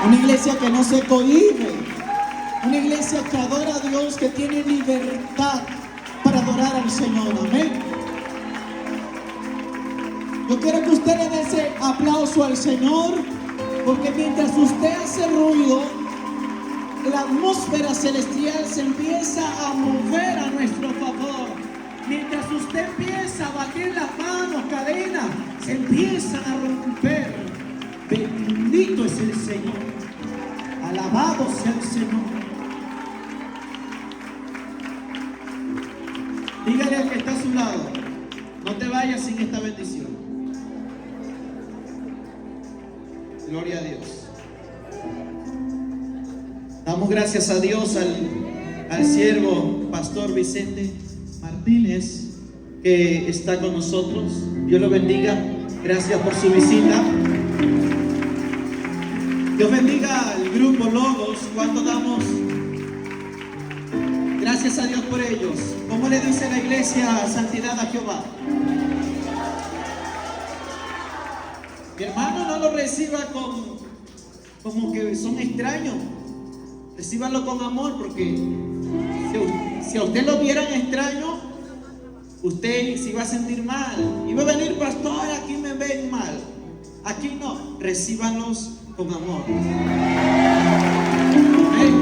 Una iglesia que no se cohíbe. Una iglesia que adora a Dios, que tiene libertad para adorar al Señor. Amén. Yo quiero que usted le dé ese aplauso al Señor, porque mientras usted hace ruido, la atmósfera celestial se empieza a mover a nuestro favor. Mientras usted empieza a batir las manos, cadenas se empiezan a romper. Bendito es el Señor. Alabado sea el Señor. Dígale al que está a su lado: no te vayas sin esta bendición. Gloria a Dios. Damos gracias a Dios al siervo Pastor Vicente Martínez, que está con nosotros. Dios lo bendiga. Gracias por su visita. Dios bendiga al grupo Logos. ¿Cuánto damos? Gracias a Dios por ellos. ¿Cómo le dice la iglesia santidad a Jehová? Mi hermano, no lo reciba como que son extraños. Recíbalo con amor, porque si a usted lo vieran extraño, usted se iba a sentir mal. Iba a venir: pastor, aquí me ven mal. Aquí no. Recíbanlos con amor. Amén.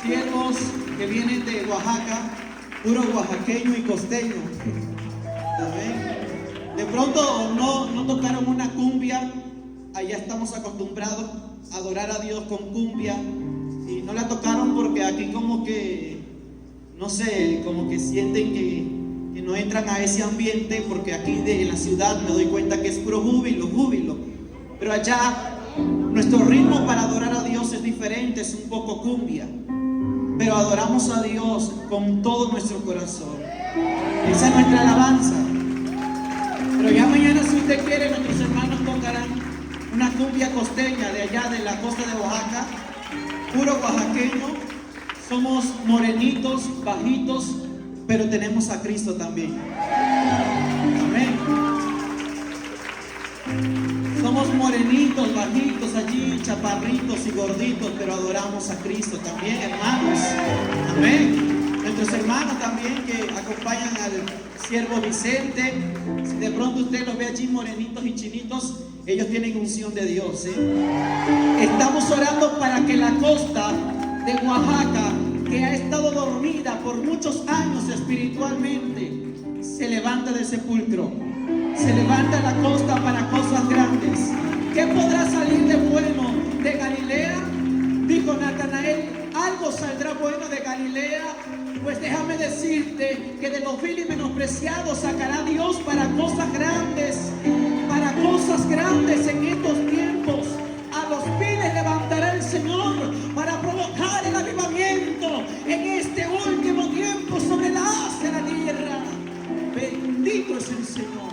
Siervos que vienen de Oaxaca, puro oaxaqueño y costeño. Amén. De pronto no tocaron una cumbia. Allá estamos acostumbrados a adorar a Dios con cumbia, y no la tocaron porque aquí como que, no sé, como que sienten que no entran a ese ambiente, porque aquí en la ciudad me doy cuenta que es puro júbilo. Pero allá nuestro ritmo para adorar a Dios es diferente, es un poco cumbia, pero adoramos a Dios con todo nuestro corazón. Esa es nuestra alabanza. Pero ya mañana, si usted quiere, nuestros hermanos tocarán una cumbia costeña de allá de la costa de Oaxaca, puro oaxaqueño. Somos morenitos, bajitos, pero tenemos a Cristo también. Amén. Somos morenitos, bajitos allí, chaparritos y gorditos, pero adoramos a Cristo también, hermanos. Amén. Nuestros hermanos también que acompañan al siervo Vicente, si de pronto usted los ve allí morenitos y chinitos, ellos tienen unción de Dios, Estamos orando para que la costa de Oaxaca, que ha estado dormida por muchos años espiritualmente, se levante del sepulcro. Se levanta la costa para cosas grandes. ¿Qué podrá salir de bueno de Galilea? Dijo Natanael: algo saldrá bueno de Galilea. Pues déjame decirte que de los vil y menospreciados sacará Dios para cosas grandes en estos tiempos. A los viles levantará el Señor para provocar el avivamiento en este último tiempo sobre la haz de la tierra. Bendito es el Señor.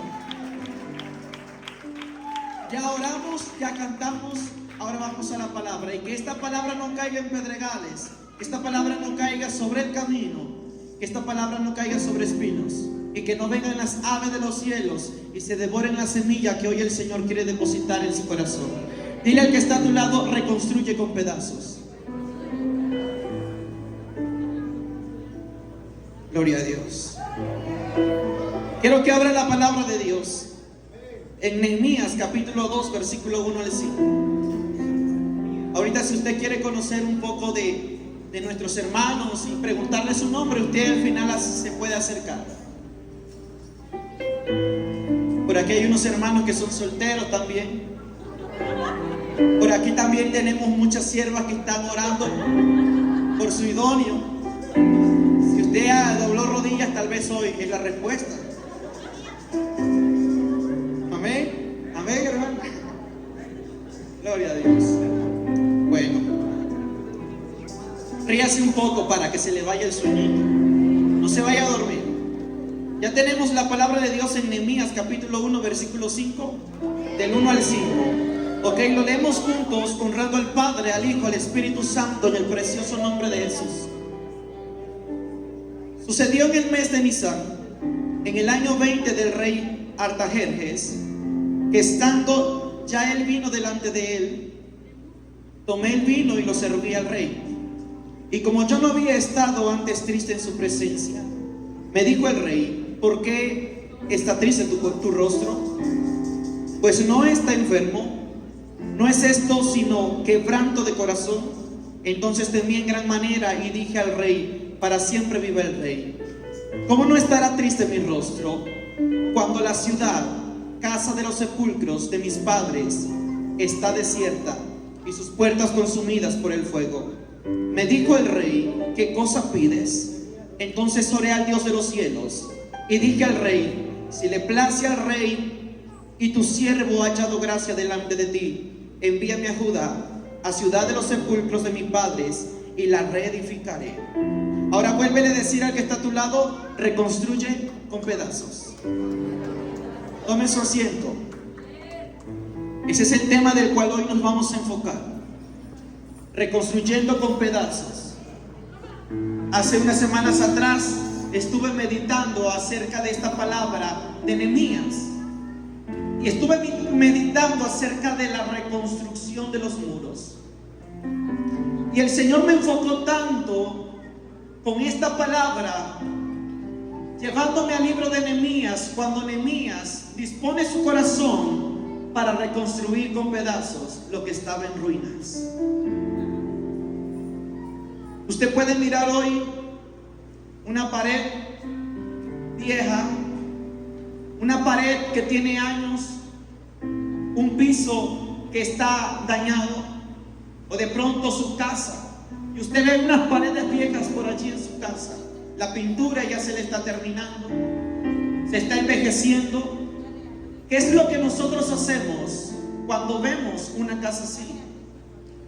Ya oramos, ya cantamos, ahora vamos a la palabra. Y que esta palabra no caiga en pedregales, que esta palabra no caiga sobre el camino, que esta palabra no caiga sobre espinos, y que no vengan las aves de los cielos y se devoren la semilla que hoy el Señor quiere depositar en su corazón. Dile al que está a tu lado: reconstruye con pedazos. Gloria a Dios. Quiero que abra la palabra de Dios en Nehemías capítulo 2 versículo 1 al 5. Ahorita, si usted quiere conocer un poco de nuestros hermanos y preguntarle su nombre, usted al final se puede acercar. Por aquí hay unos hermanos que son solteros también. Por aquí también tenemos muchas siervas que están orando por su idóneo. Si usted dobló rodillas, tal vez hoy es la respuesta. Amén. Amén, hermano. Gloria a Dios. Bueno, ríase un poco para que se le vaya el sueñito. No se vaya a dormir. Ya tenemos la palabra de Dios en Nehemías capítulo 1 versículo 5, del 1 al 5. Ok, lo leemos juntos, honrando al Padre, al Hijo, al Espíritu Santo, en el precioso nombre de Jesús. Sucedió en el mes de Nisan, en el año 20 del rey Artajerjes, que estando ya él vino delante de él, tomé el vino y lo serví al rey. Y como yo no había estado antes triste en su presencia, me dijo el rey: ¿por qué está triste tu rostro? Pues no está enfermo, no es esto sino quebranto de corazón. Entonces temí en gran manera y dije al rey: para siempre viva el rey. ¿Cómo no estará triste mi rostro cuando la ciudad, casa de los sepulcros de mis padres, está desierta y sus puertas consumidas por el fuego? Me dijo el rey: ¿qué cosa pides? Entonces oré al Dios de los cielos y dije al rey: si le place al rey y tu siervo ha hallado gracia delante de ti, envíame a Judá, a ciudad de los sepulcros de mis padres, y la reedificaré. Ahora vuélvele a decir al que está a tu lado: reconstruye con pedazos. Tome su asiento. Ese es el tema del cual hoy nos vamos a enfocar. Reconstruyendo con pedazos. Hace unas semanas atrás estuve meditando acerca de esta palabra de Nehemías. Y estuve meditando acerca de la reconstrucción de los muros. Y el Señor me enfocó tanto con esta palabra, llevándome al libro de Nehemías, cuando Nehemías dispone su corazón para reconstruir con pedazos lo que estaba en ruinas. Usted puede mirar hoy una pared vieja, una pared que tiene años, un piso que está dañado, o de pronto su casa, y usted ve unas paredes viejas por allí en su casa. La pintura ya se le está terminando, se está envejeciendo. ¿Qué es lo que nosotros hacemos cuando vemos una casa así?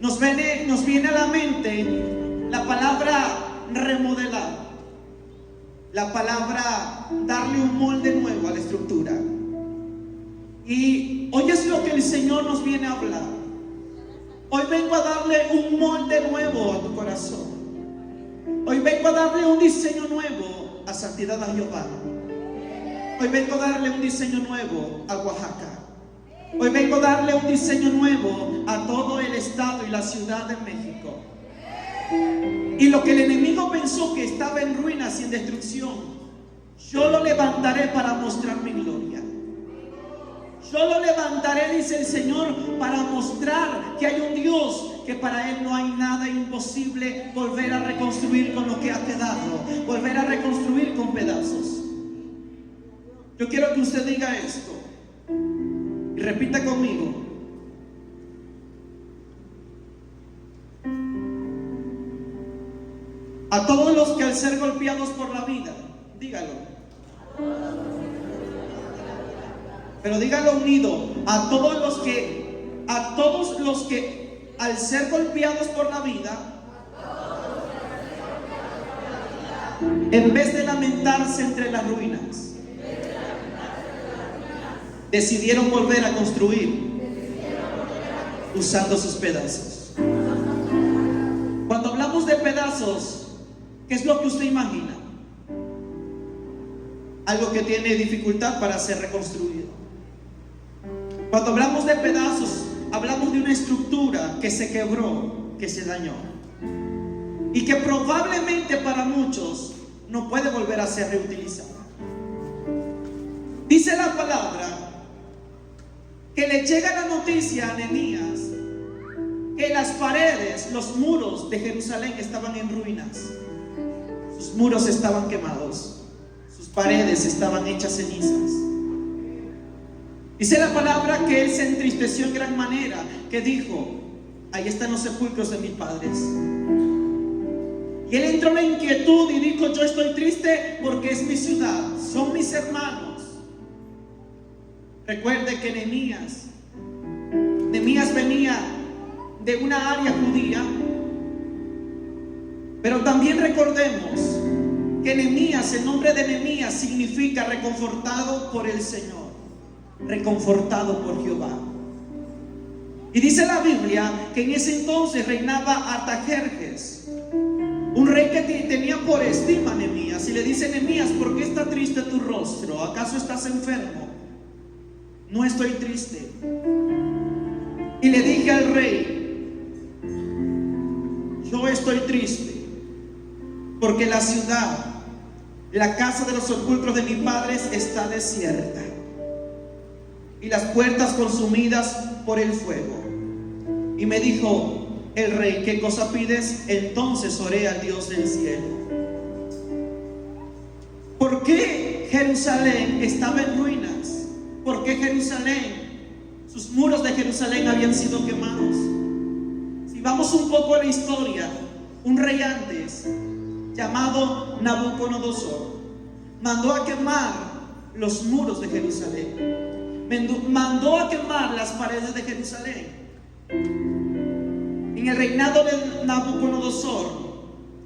Nos viene a la mente la palabra remodelar, la palabra darle un molde nuevo a la estructura. Y hoy es lo que el Señor nos viene a hablar. Hoy vengo a darle un molde nuevo a tu corazón. Hoy vengo a darle un diseño nuevo a Santidad a Jehová. Hoy vengo a darle un diseño nuevo a Oaxaca. Hoy vengo a darle un diseño nuevo a todo el estado y la ciudad de México. Y lo que el enemigo pensó que estaba en ruinas y en destrucción, yo lo levantaré para mostrar mi gloria. Yo lo levantaré, dice el Señor, para mostrar que hay un Dios que para Él no hay nada imposible. Volver a reconstruir con lo que ha quedado, volver a reconstruir con pedazos. Yo quiero que usted diga esto y repita conmigo: a todos los que al ser golpeados por la vida, dígalo. Pero dígalo unido: a todos los que al ser golpeados por la vida, en vez de lamentarse entre las ruinas, decidieron volver a construir usando sus pedazos. Cuando hablamos de pedazos, ¿qué es lo que usted imagina? Algo que tiene dificultad para ser reconstruido. Cuando hablamos de pedazos, hablamos de una estructura que se quebró, que se dañó, y que probablemente para muchos no puede volver a ser reutilizada. Dice la palabra que le llega la noticia a Nehemías que las paredes, los muros de Jerusalén estaban en ruinas. Sus muros estaban quemados, sus paredes estaban hechas cenizas. Dice la palabra que él se entristeció en gran manera, que dijo: ahí están los sepulcros de mis padres. Y él entró en la inquietud y dijo: yo estoy triste porque es mi ciudad, son mis hermanos. Recuerde que Nehemías venía de una área judía, pero también recordemos que Nehemías, el nombre de Nehemías significa reconfortado por el Señor, reconfortado por Jehová. Y dice la Biblia que en ese entonces reinaba Artajerjes, un rey que tenía por estima a Nehemías, y le dice: Nehemías, ¿por qué está triste tu rostro? ¿Acaso estás enfermo? No estoy triste. Y le dije al rey: yo estoy triste porque la ciudad, la casa de los sepulcros de mis padres está desierta y las puertas consumidas por el fuego. Y me dijo el rey: ¿qué cosa pides? Entonces oré al Dios del cielo. ¿Por qué Jerusalén estaba en ruinas? ¿Por qué Jerusalén, sus muros de Jerusalén habían sido quemados? Si vamos un poco a la historia, un rey antes, llamado Nabucodonosor, mandó a quemar los muros de Jerusalén, mandó a quemar las paredes de Jerusalén. En el reinado de Nabucodonosor,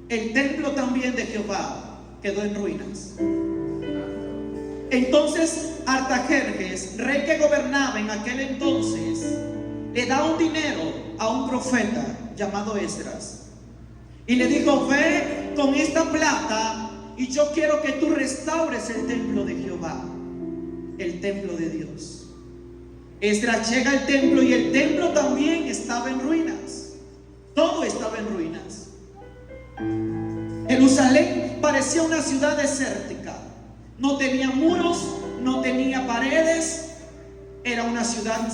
el templo también de Jehová quedó en ruinas. Entonces Artajerjes, rey que gobernaba en aquel entonces, le da un dinero a un profeta llamado Esdras y le dijo: ve con esta plata y yo quiero que tú restaures el templo de Jehová, el templo de Dios. Esdras llega al templo y el templo también estaba en ruinas. Todo estaba en ruinas. Jerusalén parecía una ciudad desértica. No tenía muros, no tenía paredes. Era una ciudad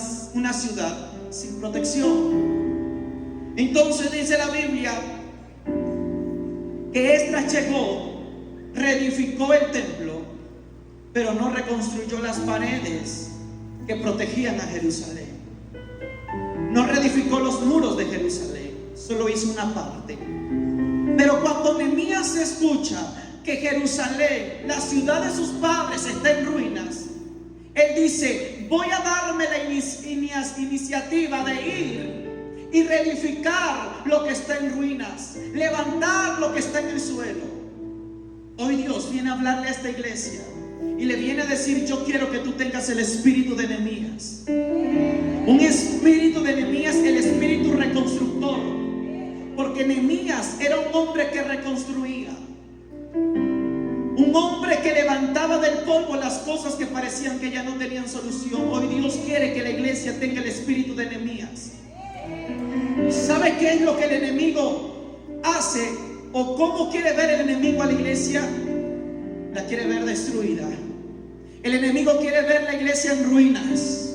sin protección. Entonces dice la Biblia que Esdras llegó, reedificó el templo, pero no reconstruyó las paredes que protegían a Jerusalén. No reedificó los muros de Jerusalén, solo hizo una parte. Pero cuando Nehemías escucha que Jerusalén, la ciudad de sus padres, está en ruinas, él dice: voy a darme la iniciativa de ir y reedificar lo que está en ruinas, levantar lo que está en el suelo. Hoy Dios viene a hablarle a esta iglesia y le viene a decir: yo quiero que tú tengas el espíritu de Nehemías, un espíritu de Nehemías, el espíritu reconstructor, porque Nehemías era un hombre que reconstruía, un hombre que levantaba del polvo las cosas que parecían que ya no tenían solución. Hoy Dios quiere que la iglesia tenga el espíritu de Nehemías. ¿Sabe qué es lo que el enemigo hace? ¿O cómo quiere ver el enemigo a la iglesia? La quiere ver destruida. El enemigo quiere ver la iglesia en ruinas.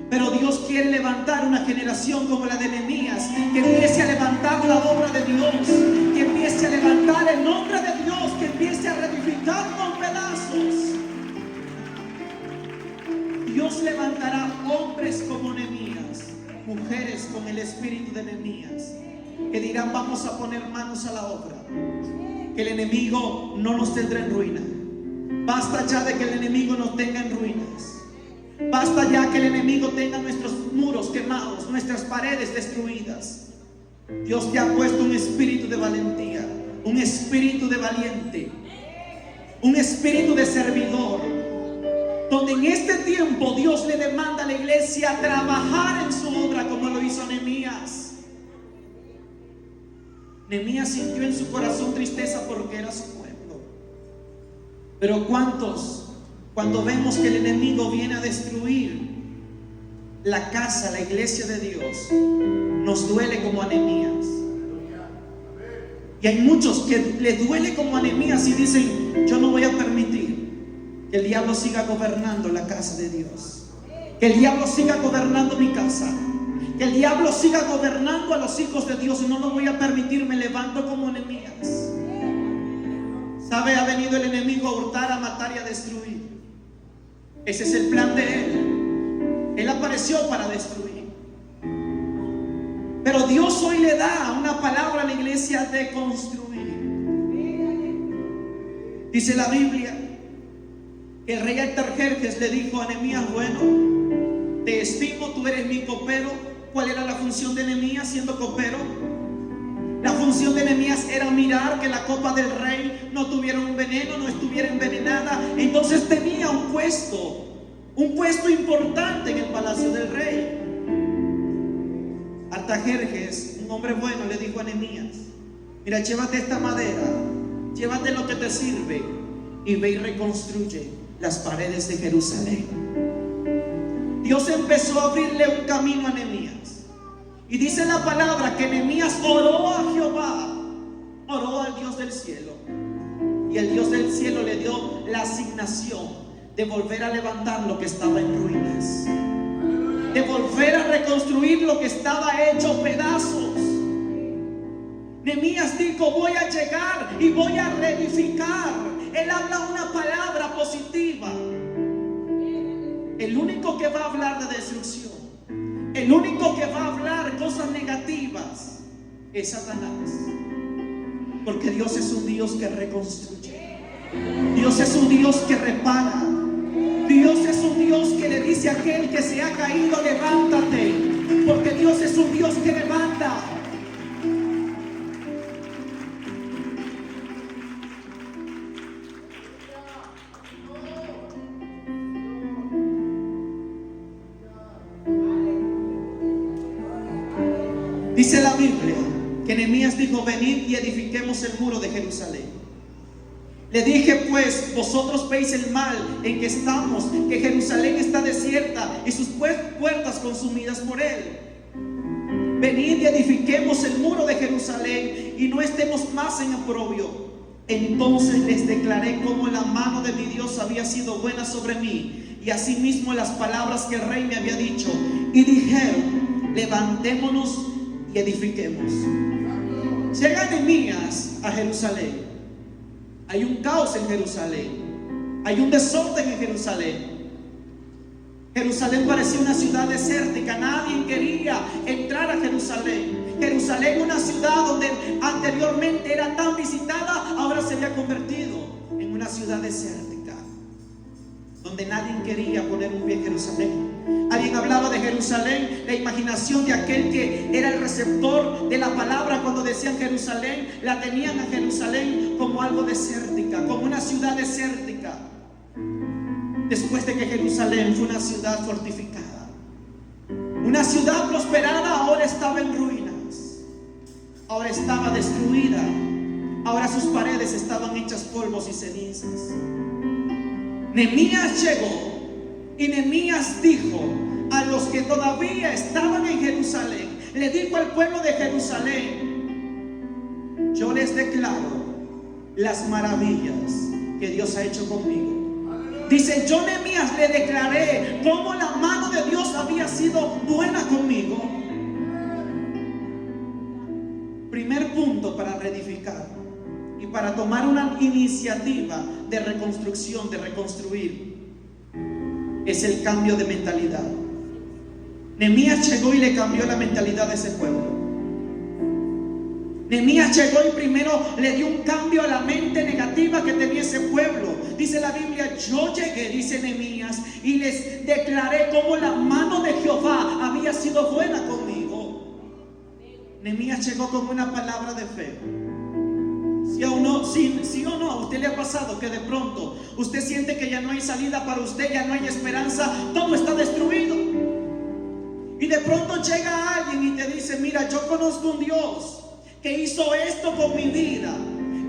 Pero Dios quiere levantar una generación como la de Nehemías, que empiece a levantar la obra de Dios, que empiece a levantar el nombre de Dios, que empiece a reedificar con pedazos. Dios levantará hombres como Nehemías, mujeres con el espíritu de Nehemías, que dirán: vamos a poner manos a la obra, que el enemigo no nos tendrá en ruina. Basta ya de que el enemigo nos tenga en ruinas. Basta ya que el enemigo tenga nuestros muros quemados, nuestras paredes destruidas. Dios te ha puesto un espíritu de valentía, un espíritu de valiente, un espíritu de servidor, donde en este tiempo Dios le demanda a la iglesia trabajar en su obra como lo hizo Nehemías. Nehemías sintió en su corazón tristeza porque era su pueblo. Pero ¿cuántos, cuando vemos que el enemigo viene a destruir la casa, la iglesia de Dios, nos duele como a Nehemías? Y hay muchos que le duele como a Nehemías y dicen: yo no voy a permitir que el diablo siga gobernando la casa de Dios, que el diablo siga gobernando mi casa, que el diablo siga gobernando a los hijos de Dios. No lo voy a permitir. Me levanto como Nehemías. ¿Sabe? Ha venido el enemigo a hurtar, a matar y a destruir. Ese es el plan de él. Él apareció para destruir. Pero Dios hoy le da una palabra a la iglesia de construir. Dice la Biblia que el rey Artajerjes le dijo a Nehemías: bueno, te estimo, tú eres mi copero. ¿Cuál era la función de Nehemías siendo copero? La función de Nehemías era mirar que la copa del rey no tuviera un veneno, no estuviera envenenada. Entonces tenía un puesto importante en el palacio del rey. Artajerjes, un hombre bueno, le dijo a Nehemías: mira, llévate esta madera, llévate lo que te sirve y ve y reconstruye las paredes de Jerusalén. Dios empezó a abrirle un camino a Nehemías. Y dice la palabra que Nehemías oró a Jehová, oró al Dios del cielo. Y el Dios del cielo le dio la asignación de volver a levantar lo que estaba en ruinas, de volver a reconstruir lo que estaba hecho pedazos. Nehemías dijo: voy a llegar y voy a reedificar. Él habla una palabra positiva. El único que va a hablar de destrucción, el único que va a hablar cosas negativas, es Satanás. Porque Dios es un Dios que reconstruye. Dios es un Dios que repara. Dios es un Dios que le dice a aquel que se ha caído: levántate. Porque Dios es un Dios que levanta. Dice la Biblia que Nehemías dijo: venid y edifiquemos el muro de Jerusalén. Le dije pues: vosotros veis el mal en que estamos, que Jerusalén está desierta y sus puertas consumidas por él. Venid y edifiquemos el muro de Jerusalén y no estemos más en oprobio. Entonces les declaré cómo la mano de mi Dios había sido buena sobre mí, y asimismo las palabras que el rey me había dicho. Y dijeron: levantémonos y edifiquemos. Llega Nehemías a Jerusalén. Hay un caos en Jerusalén, hay un desorden en Jerusalén. Jerusalén parecía una ciudad desértica, nadie quería entrar a Jerusalén. Jerusalén, una ciudad donde anteriormente era tan visitada, ahora se había convertido en una ciudad desértica, donde nadie quería poner un pie en Jerusalén. Alguien hablaba de Jerusalén, la imaginación de aquel que era el receptor de la palabra. Cuando decían Jerusalén, la tenían a Jerusalén como algo desértica, como una ciudad desértica. Después de que Jerusalén fue una ciudad fortificada, una ciudad prosperada, ahora estaba en ruinas, ahora estaba destruida, ahora sus paredes estaban hechas polvos y cenizas. Nehemías llegó y Nehemías dijo a los que todavía estaban en Jerusalén, le dijo al pueblo de Jerusalén: yo les declaro las maravillas que Dios ha hecho conmigo. Dice: yo, Nehemías, le declaré cómo la mano de Dios había sido buena conmigo. Primer punto para reedificar y para tomar una iniciativa de reconstrucción, de reconstruir, es el cambio de mentalidad. Nehemías llegó y le cambió la mentalidad de ese pueblo. Nehemías llegó y primero le dio un cambio a la mente negativa que tenía ese pueblo. Dice la Biblia: yo llegué, dice Nehemías, y les declaré cómo la mano de Jehová había sido buena conmigo. Nehemías llegó con una palabra de fe. ¿Sí o no? ¿Sí o no? ¿A usted le ha pasado que de pronto usted siente que ya no hay salida para usted, ya no hay esperanza, todo está destruido? Y de pronto llega alguien y te dice: mira, yo conozco un Dios que hizo esto con mi vida,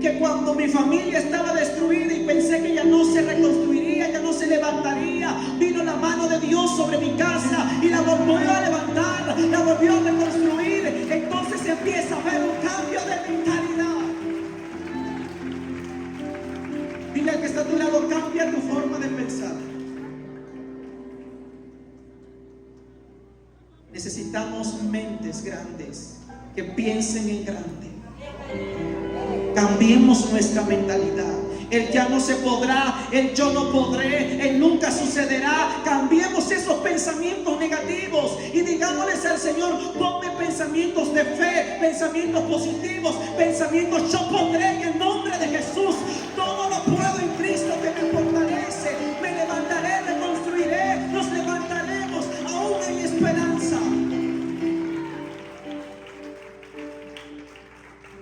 que cuando mi familia estaba destruida y pensé que ya no se reconstruiría, ya no se levantaría, vino la mano de Dios sobre mi casa y la volvió a levantar, la volvió a reconstruir. Entonces empieza a haber un cambio de mentalidad. Dile al que está a tu lado: cambia tu forma de pensar. Necesitamos mentes grandes que piensen en grande. Cambiemos nuestra mentalidad. El ya no se podrá, el yo no podré, el nunca sucederá. Cambiemos esos pensamientos negativos y digámosles al Señor: ponme pensamientos de fe, pensamientos positivos, pensamientos: yo podré en el nombre de Jesús. Todo lo puedo en Cristo que me fortalece. Me levantaré, reconstruiré, nos levantaremos. Aún hay esperanza.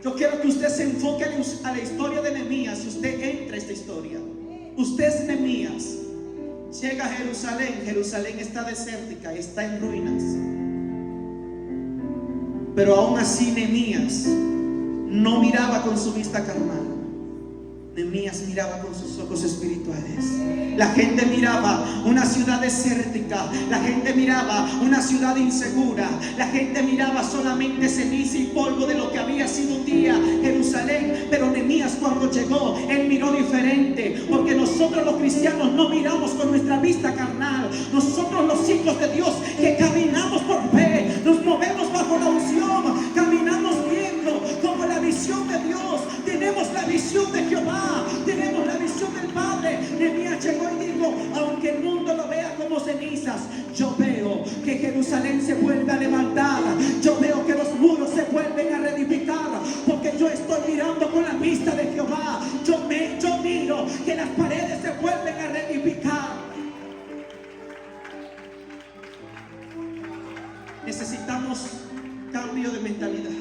Yo quiero que usted se enfoque a la historia de Nehemías. Si usted entra a esta historia, usted es Nehemías, llega a Jerusalén. Jerusalén está desértica, está en ruinas, pero aún así Nehemías no miraba con su vista carnal. Nehemías miraba con sus ojos espirituales. La gente miraba una ciudad desértica, la gente miraba una ciudad insegura, la gente miraba solamente ceniza y polvo de lo que había sido un día Jerusalén. Pero Nehemías, cuando llegó, él miró diferente, porque nosotros los cristianos no miramos con nuestra vista carnal. Nosotros, los hijos de Dios, que caminamos por fe, nos movemos bajo la unción, caminamos viendo como la visión de Dios. Tenemos la visión de Jehová, tenemos la visión del Padre. Nehemías llegó y dijo: aunque el mundo lo vea como cenizas, yo veo que Jerusalén se vuelve a levantar, yo veo que los muros se vuelven a reedificar, porque yo estoy mirando con la vista de Jehová. Yo miro que las paredes se vuelven a reedificar. Necesitamos cambio de mentalidad,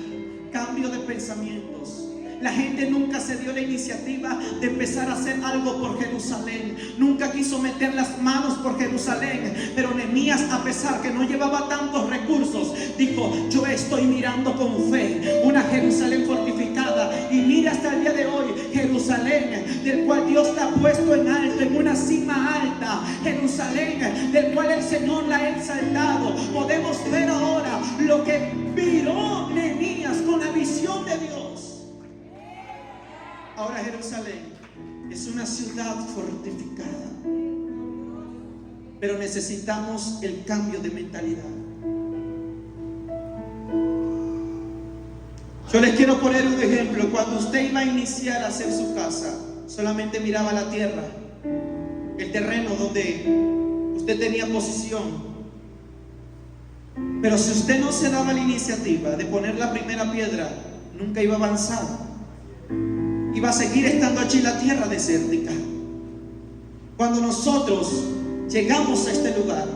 cambio de pensamientos. La gente nunca se dio la iniciativa de empezar a hacer algo por Jerusalén. Nunca quiso meter las manos por Jerusalén. Pero Nehemías, a pesar que no llevaba tantos recursos, dijo: yo estoy mirando con fe una Jerusalén fortificada. Y mira hasta el día de hoy Jerusalén, del cual Dios la ha puesto en alto, en una cima alta. Jerusalén, del cual el Señor la ha exaltado. Podemos ver ahora lo que miró Nehemías con la visión de Dios. Ahora Jerusalén es una ciudad fortificada, pero necesitamos el cambio de mentalidad. Yo les quiero poner un ejemplo. Cuando usted iba a iniciar a hacer su casa, solamente miraba la tierra, el terreno donde usted tenía posición. Pero si usted no se daba la iniciativa de poner la primera piedra, nunca iba a avanzar. Iba a seguir estando allí la tierra desértica. Cuando nosotros llegamos a este lugar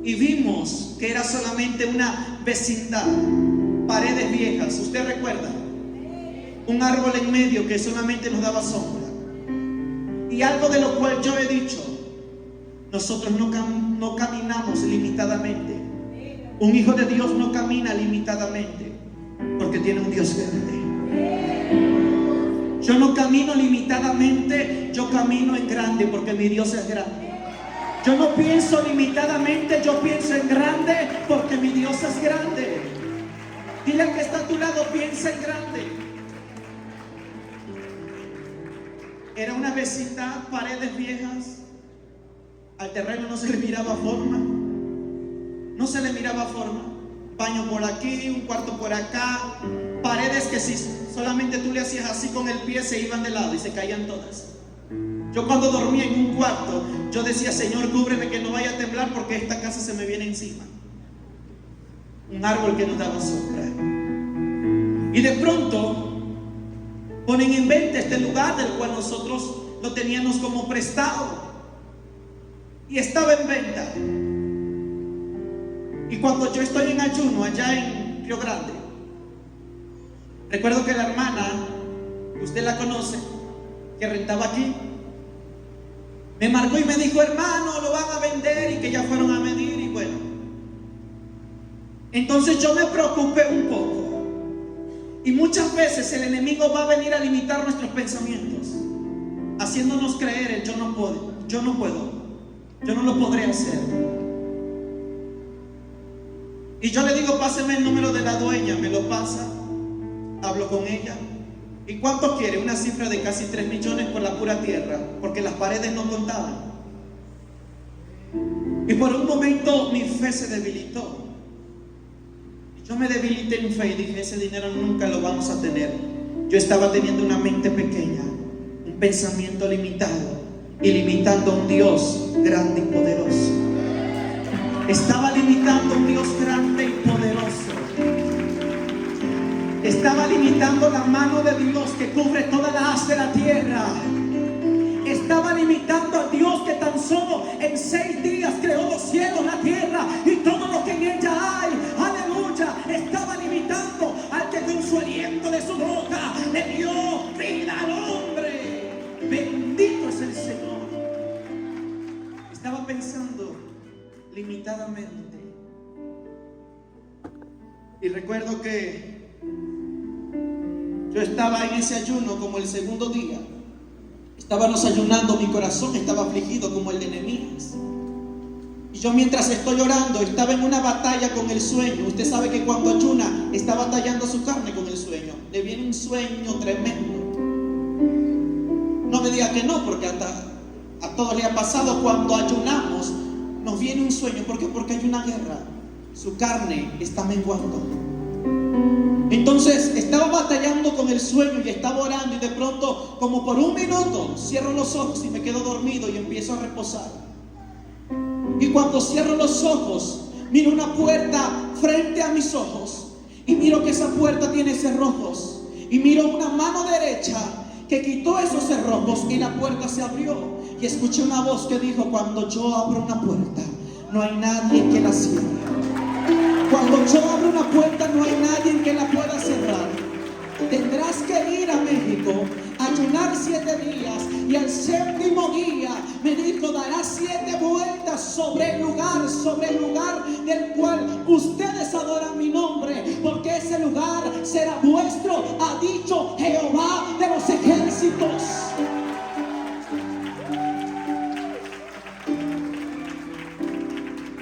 y vimos que era solamente una vecindad, paredes viejas, ¿usted recuerda? Un árbol en medio que solamente nos daba sombra. Y algo de lo cual yo he dicho: nosotros no caminamos limitadamente. Un hijo de Dios no camina limitadamente, porque tiene un Dios grande. Yo no camino limitadamente, yo camino en grande, porque mi Dios es grande. Yo no pienso limitadamente, yo pienso en grande, porque mi Dios es grande. Dile al que está a tu lado: piensa en grande. Era una vecindad, paredes viejas. Al terreno no se le miraba forma. No se le miraba forma. Baño por aquí, un cuarto por acá. Paredes que si solamente tú le hacías así con el pie, se iban de lado y se caían todas. Yo cuando dormía en un cuarto, yo decía: Señor, cúbreme que no vaya a temblar, porque esta casa se me viene encima. Un árbol que nos daba sombra. Y de pronto ponen en venta este lugar, del cual nosotros lo teníamos como prestado, y estaba en venta. Y cuando yo estoy en ayuno allá en Río Grande, recuerdo que la hermana, usted la conoce, que rentaba aquí, me marcó y me dijo: hermano, lo van a vender, y que ya fueron a medir. Y bueno, entonces yo me preocupé un poco. Y muchas veces el enemigo va a venir a limitar nuestros pensamientos, haciéndonos creer: yo no puedo, yo no lo podré hacer. Y yo le digo: páseme el número de la dueña. Me lo pasa, hablo con ella. ¿Y cuánto quiere? Una cifra de casi 3 millones por la pura tierra, porque las paredes no contaban. Y por un momento mi fe se debilitó. Yo me debilité en fe y dije: ese dinero nunca lo vamos a tener. Yo estaba teniendo una mente pequeña, un pensamiento limitado, y limitando a un Dios grande y poderoso. Estaba limitando a un Dios grande y poderoso. Estaba limitando la mano de Dios que cubre toda la haz de la tierra. Estaba limitando a Dios que tan solo en 6 días creó los cielos, la tierra y todo lo que en ella hay. Aleluya. Estaba limitando al que con su aliento de su boca le dio vida al hombre. Bendito es el Señor. Estaba pensando limitadamente. Y recuerdo que Yo estaba en ese ayuno como el segundo día. Estábamos ayunando, mi corazón estaba afligido como el de Nehemías. Y yo mientras estoy orando, estaba en una batalla con el sueño. Usted sabe que cuando ayuna, está batallando su carne con el sueño. Le viene un sueño tremendo. No me diga que no, porque a todos les ha pasado cuando ayunamos, nos viene un sueño. ¿Por qué? Porque hay una guerra. Su carne está menguando. Entonces estaba batallando con el sueño y estaba orando, y de pronto, como por un minuto, cierro los ojos y me quedo dormido y empiezo a reposar. Y cuando cierro los ojos, miro una puerta frente a mis ojos y miro que esa puerta tiene cerrojos, y miro una mano derecha que quitó esos cerrojos y la puerta se abrió, y escuché una voz que dijo: cuando yo abro una puerta, no hay nadie que la cierre. Cuando yo abro una puerta, no hay nadie que la pueda cerrar. Tendrás que ir a México, ayunar 7 días, y al 7º día me dijo: darás 7 vueltas sobre el lugar del cual ustedes adoran mi nombre, porque ese lugar será vuestro, ha dicho Jehová de los ejércitos.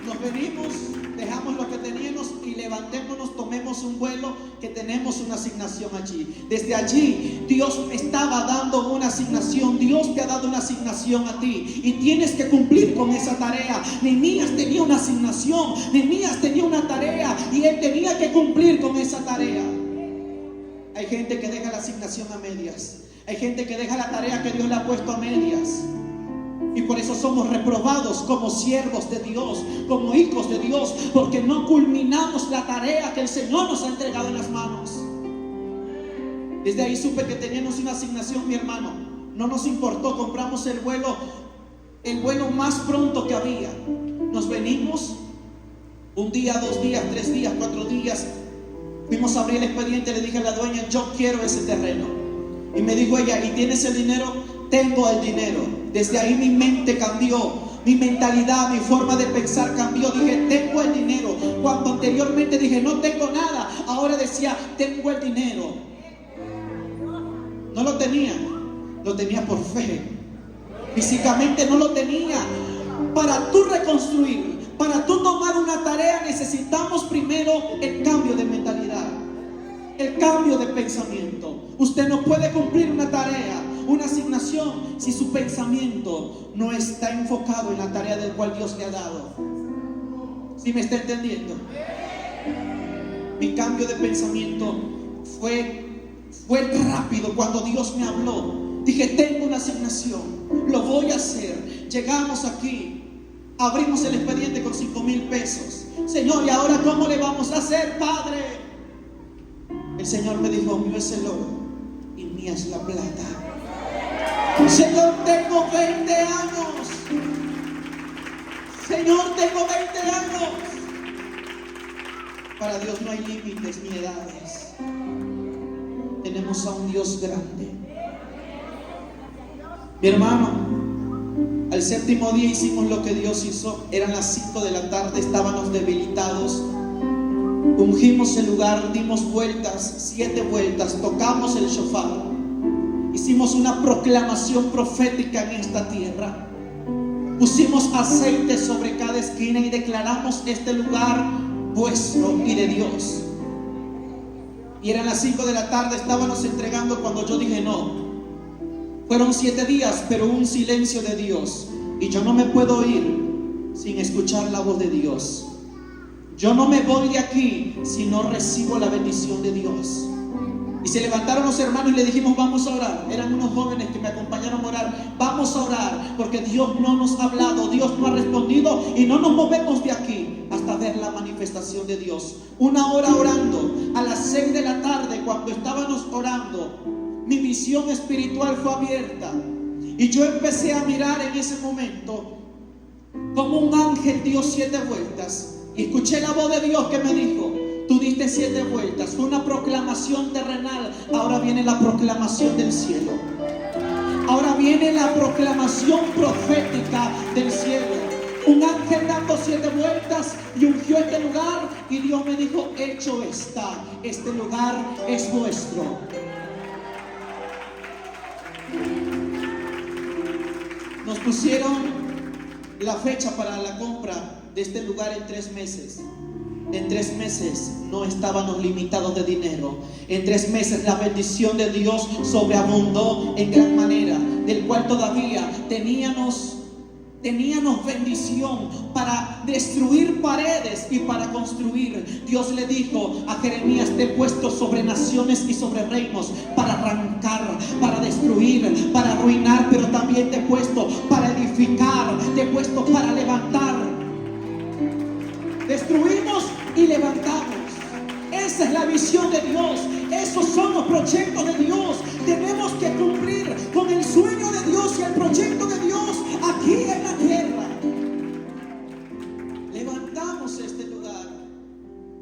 Nos venimos, dejamos lo que teníamos y levantémonos, tomemos un vuelo, que tenemos una asignación allí. Desde allí Dios estaba dando una asignación. Dios te ha dado una asignación a ti y tienes que cumplir con esa tarea. Nehemías tenía una asignación, Nehemías tenía una tarea y él tenía que cumplir con esa tarea. Hay gente que deja la asignación a medias. Hay gente que deja la tarea que Dios le ha puesto a medias. Y por eso somos reprobados como siervos de Dios, como hijos de Dios, porque no culminamos la tarea que el Señor nos ha entregado en las manos. Desde ahí supe que teníamos una asignación, mi hermano. No nos importó, compramos el vuelo más pronto que había. Nos venimos 1 día, 2 días, 3 días, 4 días. Fuimos a abrir el expediente, le dije a la dueña: yo quiero ese terreno. Y me dijo ella: ¿y tienes el dinero? Tengo el dinero. Desde ahí mi mente cambió, mi mentalidad, mi forma de pensar cambió. Dije: tengo el dinero. Cuando anteriormente dije: no tengo nada, ahora decía: tengo el dinero. No lo tenía por fe. Físicamente no lo tenía. Para tú reconstruir, para tú tomar una tarea, necesitamos primero el cambio de mentalidad, el cambio de pensamiento. Usted no puede cumplir una tarea, una asignación, si su pensamiento no está enfocado en la tarea del cual Dios le ha dado. ¿Sí me está entendiendo? Mi cambio de pensamiento fue rápido. Cuando Dios me habló, dije: tengo una asignación, lo voy a hacer. Llegamos aquí, abrimos el expediente con 5,000 pesos. Señor, ¿y ahora cómo le vamos a hacer, Padre? El Señor me dijo: mío es el oro y mía es la plata. Señor, tengo 20 años. Señor, tengo 20 años. Para Dios no hay límites ni edades. Tenemos a un Dios grande. Mi hermano, al 7º día hicimos lo que Dios hizo. Eran las 5 de la tarde, estábamos debilitados. Ungimos el lugar, dimos vueltas, 7 vueltas, tocamos el shofar. Hicimos una proclamación profética en esta tierra. Pusimos aceite sobre cada esquina y declaramos: este lugar vuestro y de Dios. Y eran las 5 de la tarde, estábamos entregando cuando yo dije: no. Fueron 7 días, pero un silencio de Dios. Y yo no me puedo ir sin escuchar la voz de Dios. Yo no me voy de aquí si no recibo la bendición de Dios. Y se levantaron los hermanos y le dijimos: vamos a orar. Eran unos jóvenes que me acompañaron a orar. Vamos a orar, porque Dios no nos ha hablado, Dios no ha respondido, y no nos movemos de aquí hasta ver la manifestación de Dios. 1 hora orando. A las 6 de la tarde, cuando estábamos orando, mi visión espiritual fue abierta, y yo empecé a mirar en ese momento como un ángel dio 7 vueltas, y escuché la voz de Dios que me dijo: tú diste 7 vueltas. Fue una proclamación terrenal. Ahora viene la proclamación del cielo. Ahora viene la proclamación profética del cielo. Un ángel dando 7 vueltas y ungió este lugar, y Dios me dijo: hecho está, este lugar es nuestro. nos pusieron la fecha para la compra de este lugar en 3 meses. En 3 meses no estábamos limitados de dinero. En 3 meses la bendición de Dios sobreabundó en gran manera, del cual todavía teníamos bendición para destruir paredes y para construir. Dios le dijo a Jeremías: te he puesto sobre naciones y sobre reinos para arrancar, para destruir, para arruinar, pero también te he puesto para edificar, te he puesto para levantar. Destruimos y levantamos. Esa es la visión de Dios. Esos son los proyectos de Dios. Tenemos que cumplir con el sueño de Dios y el proyecto de Dios aquí en la tierra. Levantamos este lugar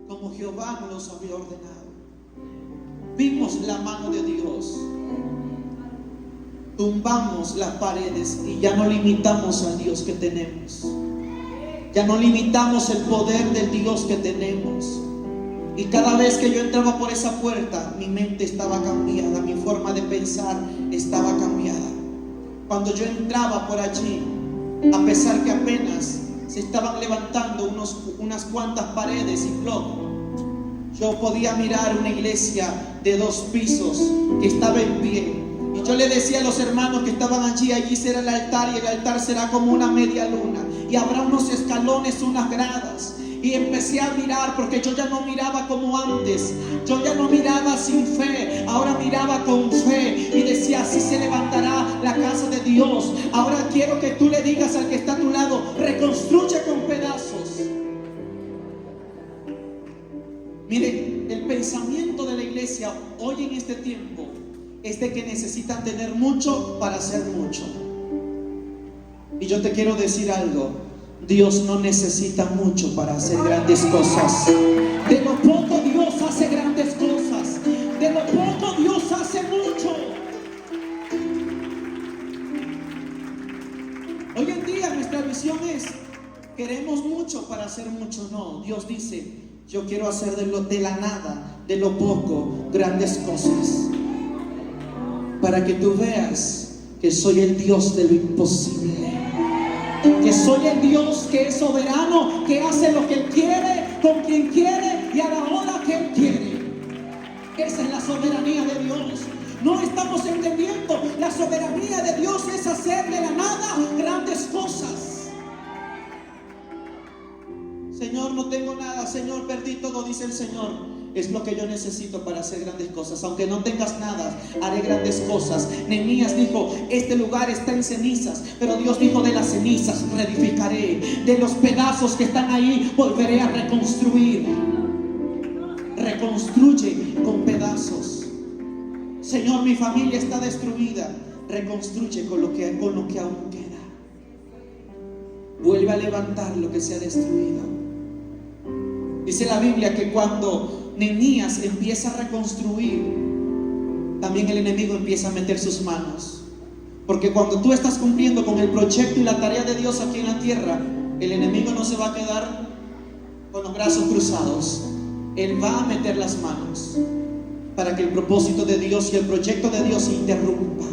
como Jehová nos había ordenado. Vimos la mano de Dios. Tumbamos las paredes y ya no limitamos al Dios que tenemos. Ya no limitamos el poder del Dios que tenemos. Y cada vez que yo entraba por esa puerta, mi mente estaba cambiada, mi forma de pensar estaba cambiada. Cuando yo entraba por allí, a pesar que apenas se estaban levantando unas cuantas paredes y bloques, yo podía mirar una iglesia de 2 pisos que estaba en pie. Y yo le decía a los hermanos que estaban allí será el altar, y el altar será como una media luna, y habrá unos escalones, unas gradas. Y empecé a mirar, porque yo ya no miraba como antes. Yo ya no miraba sin fe, ahora miraba con fe. Y decía: así se levantará la casa de Dios. Ahora quiero que tú le digas al que está a tu lado: reconstruye con pedazos. Mire, el pensamiento de la iglesia hoy en este tiempo es de que necesitan tener mucho para hacer mucho. Y yo te quiero decir algo: Dios no necesita mucho para hacer grandes cosas. De lo poco Dios hace grandes cosas. De lo poco Dios hace mucho. Hoy en día nuestra visión es: queremos mucho para hacer mucho. No, Dios dice: yo quiero hacer de la nada, de lo poco, grandes cosas. Para que tú veas que soy el Dios de lo imposible. Que soy el Dios que es soberano, que hace lo que Él quiere, con quien quiere y a la hora que Él quiere. Esa es la soberanía de Dios. No estamos entendiendo. La soberanía de Dios es hacer de la nada grandes cosas. Señor, no tengo nada. Señor, perdí todo, dice el Señor. Es lo que yo necesito para hacer grandes cosas. Aunque no tengas nada, haré grandes cosas. Nehemías dijo: este lugar está en cenizas, pero Dios dijo: de las cenizas reedificaré. De los pedazos que están ahí volveré a reconstruir. Reconstruye con pedazos. Señor, mi familia está destruida. Reconstruye con lo que aún queda. Vuelve a levantar lo que se ha destruido. Dice la Biblia que cuando Nehemías empieza a reconstruir, también el enemigo empieza a meter sus manos. Porque cuando tú estás cumpliendo con el proyecto y la tarea de Dios aquí en la tierra, el enemigo no se va a quedar con los brazos cruzados. Él va a meter las manos para que el propósito de Dios y el proyecto de Dios se interrumpa.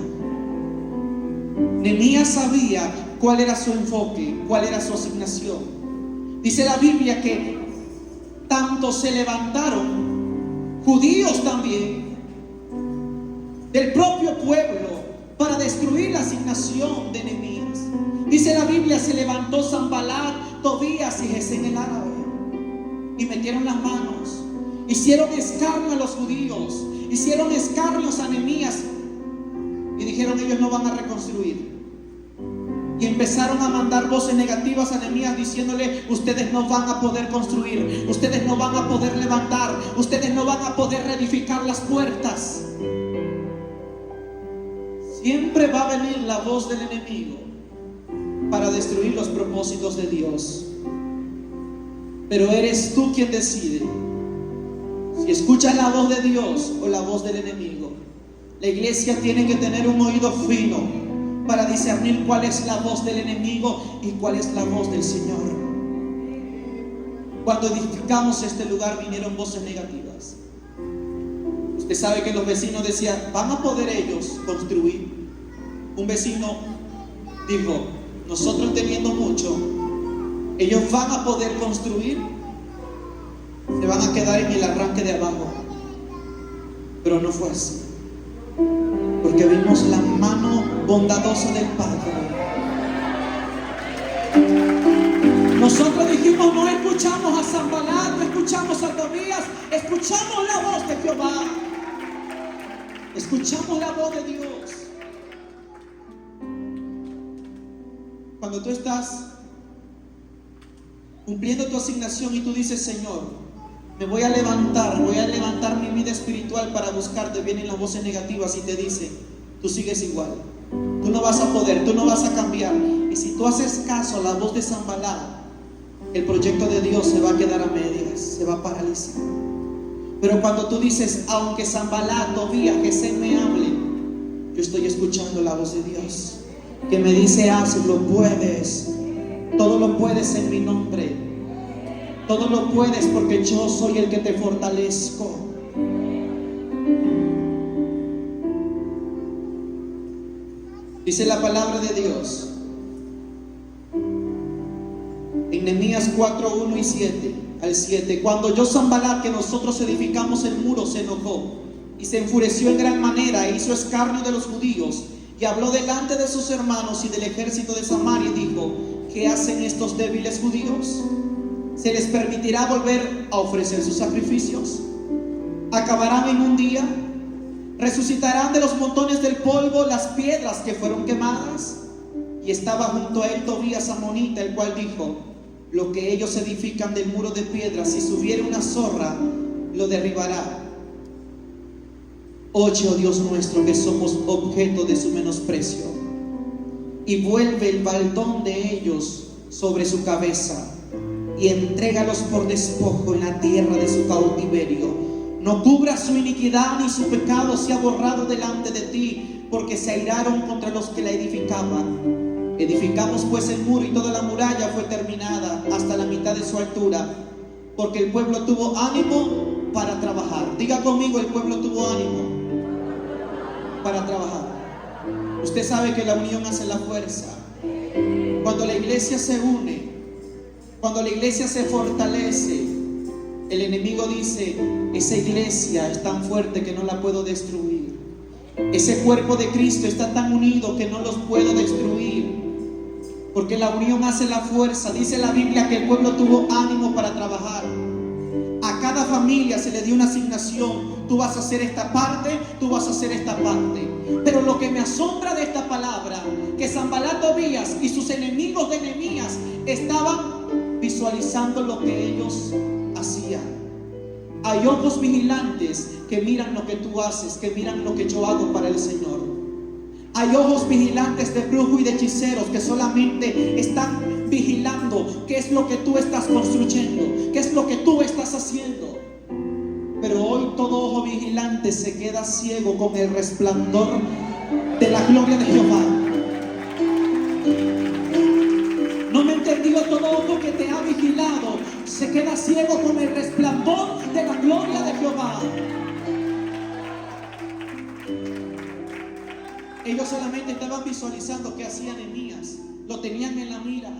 Nehemías sabía cuál era su enfoque, cuál era su asignación. Dice la Biblia que tanto se levantaron judíos también del propio pueblo para destruir la asignación de Nehemías. Dice la Biblia: se levantó Sanbalat, Tobías y Gesén el árabe, y metieron las manos, hicieron escarnio a los judíos, hicieron escarnios a Nehemías, y dijeron: ellos no van a reconstruir. Y empezaron a mandar voces negativas a Nehemías diciéndole: ustedes no van a poder construir, ustedes no van a poder levantar, ustedes no van a poder reedificar las puertas. Siempre va a venir la voz del enemigo para destruir los propósitos de Dios. Pero eres tú quien decide si escuchas la voz de Dios o la voz del enemigo. La iglesia tiene que tener un oído fino para discernir cuál es la voz del enemigo y cuál es la voz del Señor. Cuando edificamos este lugar vinieron voces negativas. Usted sabe que los vecinos decían: ¿van a poder ellos construir? Un vecino dijo, nosotros teniendo mucho, ellos van a poder construir, se van a quedar en el arranque de abajo. Pero no fue así, porque vimos la mano bondadosa del Padre. Nosotros dijimos, no escuchamos a Sanbalat, no escuchamos a Tobías, escuchamos la voz de Jehová, escuchamos la voz de Dios. Cuando tú estás cumpliendo tu asignación y tú dices, Señor, me voy a levantar mi vida espiritual para buscarte, vienen las voces negativas y te dicen, tú sigues igual, tú no vas a poder, tú no vas a cambiar. Y si tú haces caso a la voz de Sanbalat, el proyecto de Dios se va a quedar a medias, se va a paralizar. Pero cuando tú dices, aunque Sanbalat, Tobías, Gesem me hablen, yo estoy escuchando la voz de Dios que me dice, hazlo, puedes, todo lo puedes en mi nombre, todo lo puedes porque yo soy el que te fortalezco. Dice la palabra de Dios en Nehemías 4, 1 y 7 al 7. Cuando oyó Sanbalat que nosotros edificamos el muro, se enojó y se enfureció en gran manera e hizo escarnio de los judíos y habló delante de sus hermanos y del ejército de Samaria y dijo, ¿qué hacen estos débiles judíos? ¿Se les permitirá volver a ofrecer sus sacrificios? ¿Acabarán en un día? ¿Resucitarán de los montones del polvo las piedras que fueron quemadas? Y estaba junto a él Tobías amonita, el cual dijo, lo que ellos edifican del muro de piedras, si subiera una zorra, lo derribará. Oye, oh Dios nuestro, que somos objeto de su menosprecio, y vuelve el baldón de ellos sobre su cabeza, y entrégalos por despojo en la tierra de su cautiverio. No cubra su iniquidad ni su pecado sea borrado delante de ti, porque se airaron contra los que la edificaban. Edificamos pues el muro y toda la muralla fue terminada hasta la mitad de su altura, porque el pueblo tuvo ánimo para trabajar. Diga conmigo, el pueblo tuvo ánimo para trabajar. Usted sabe que la unión hace la fuerza. Cuando la iglesia se une, cuando la iglesia se fortalece, el enemigo dice, esa iglesia es tan fuerte que no la puedo destruir. Ese cuerpo de Cristo está tan unido que no los puedo destruir. Porque la unión hace la fuerza. Dice la Biblia que el pueblo tuvo ánimo para trabajar. A cada familia se le dio una asignación. Tú vas a hacer esta parte, tú vas a hacer esta parte. Pero lo que me asombra de esta palabra, que Sanbalat, Tobías y sus enemigos de Nehemías estaban visualizando lo que ellos hacían. Hay ojos vigilantes que miran lo que tú haces, que miran lo que yo hago para el Señor. Hay ojos vigilantes de brujos y de hechiceros que solamente están vigilando qué es lo que tú estás construyendo, qué es lo que tú estás haciendo. Pero hoy todo ojo vigilante se queda ciego con el resplandor de la gloria de Jehová. No me entendió. Todo ojo que te ha vigilado se queda ciego con el resplandor de la gloria de Jehová. Ellos solamente estaban visualizando qué hacía Nehemías, lo tenían en la mira.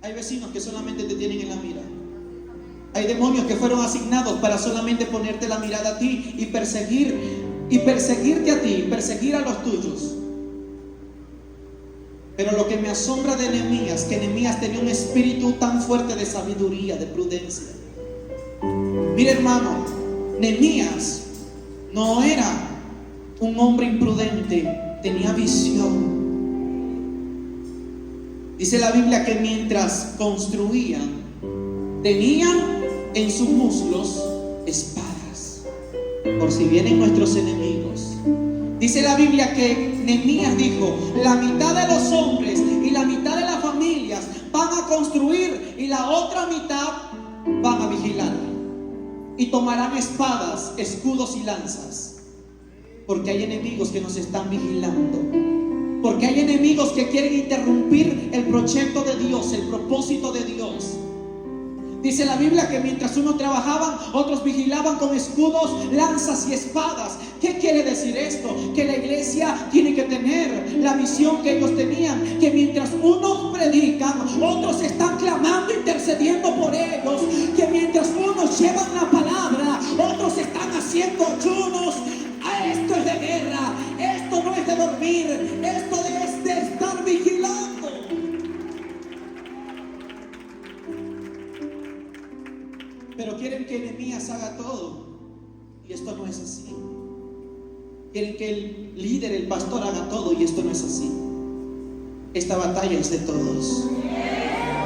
Hay vecinos que solamente te tienen en la mira. Hay demonios que fueron asignados para solamente ponerte la mirada a ti y perseguirte a ti, perseguir a los tuyos. Pero lo que me asombra de Nehemías, que Nehemías tenía un espíritu tan fuerte de sabiduría, de prudencia. Mira, hermano, Nehemías no era un hombre imprudente, tenía visión. Dice la Biblia que mientras construían, tenían en sus muslos espadas, por si vienen nuestros enemigos. Dice la Biblia que Nehemías dijo, la mitad de los hombres y la mitad de las familias van a construir y la otra mitad van a vigilar. Y tomarán espadas, escudos y lanzas. Porque hay enemigos que nos están vigilando. Porque hay enemigos que quieren interrumpir el proyecto de Dios, el propósito de Dios. Dice la Biblia que mientras unos trabajaban, otros vigilaban con escudos, lanzas y espadas. ¿Qué quiere decir esto? Que la iglesia tiene que tener la visión que ellos tenían, que mientras unos predican, otros están clamando, intercediendo por ellos, que mientras unos llevan la palabra, otros están haciendo ayunos. Esto es de guerra, esto no es de dormir, esto es de estar vigilando. Pero quieren que Nehemías haga todo, y esto no es así. Quieren que el líder, el pastor, haga todo, y esto no es así. Esta batalla es de todos.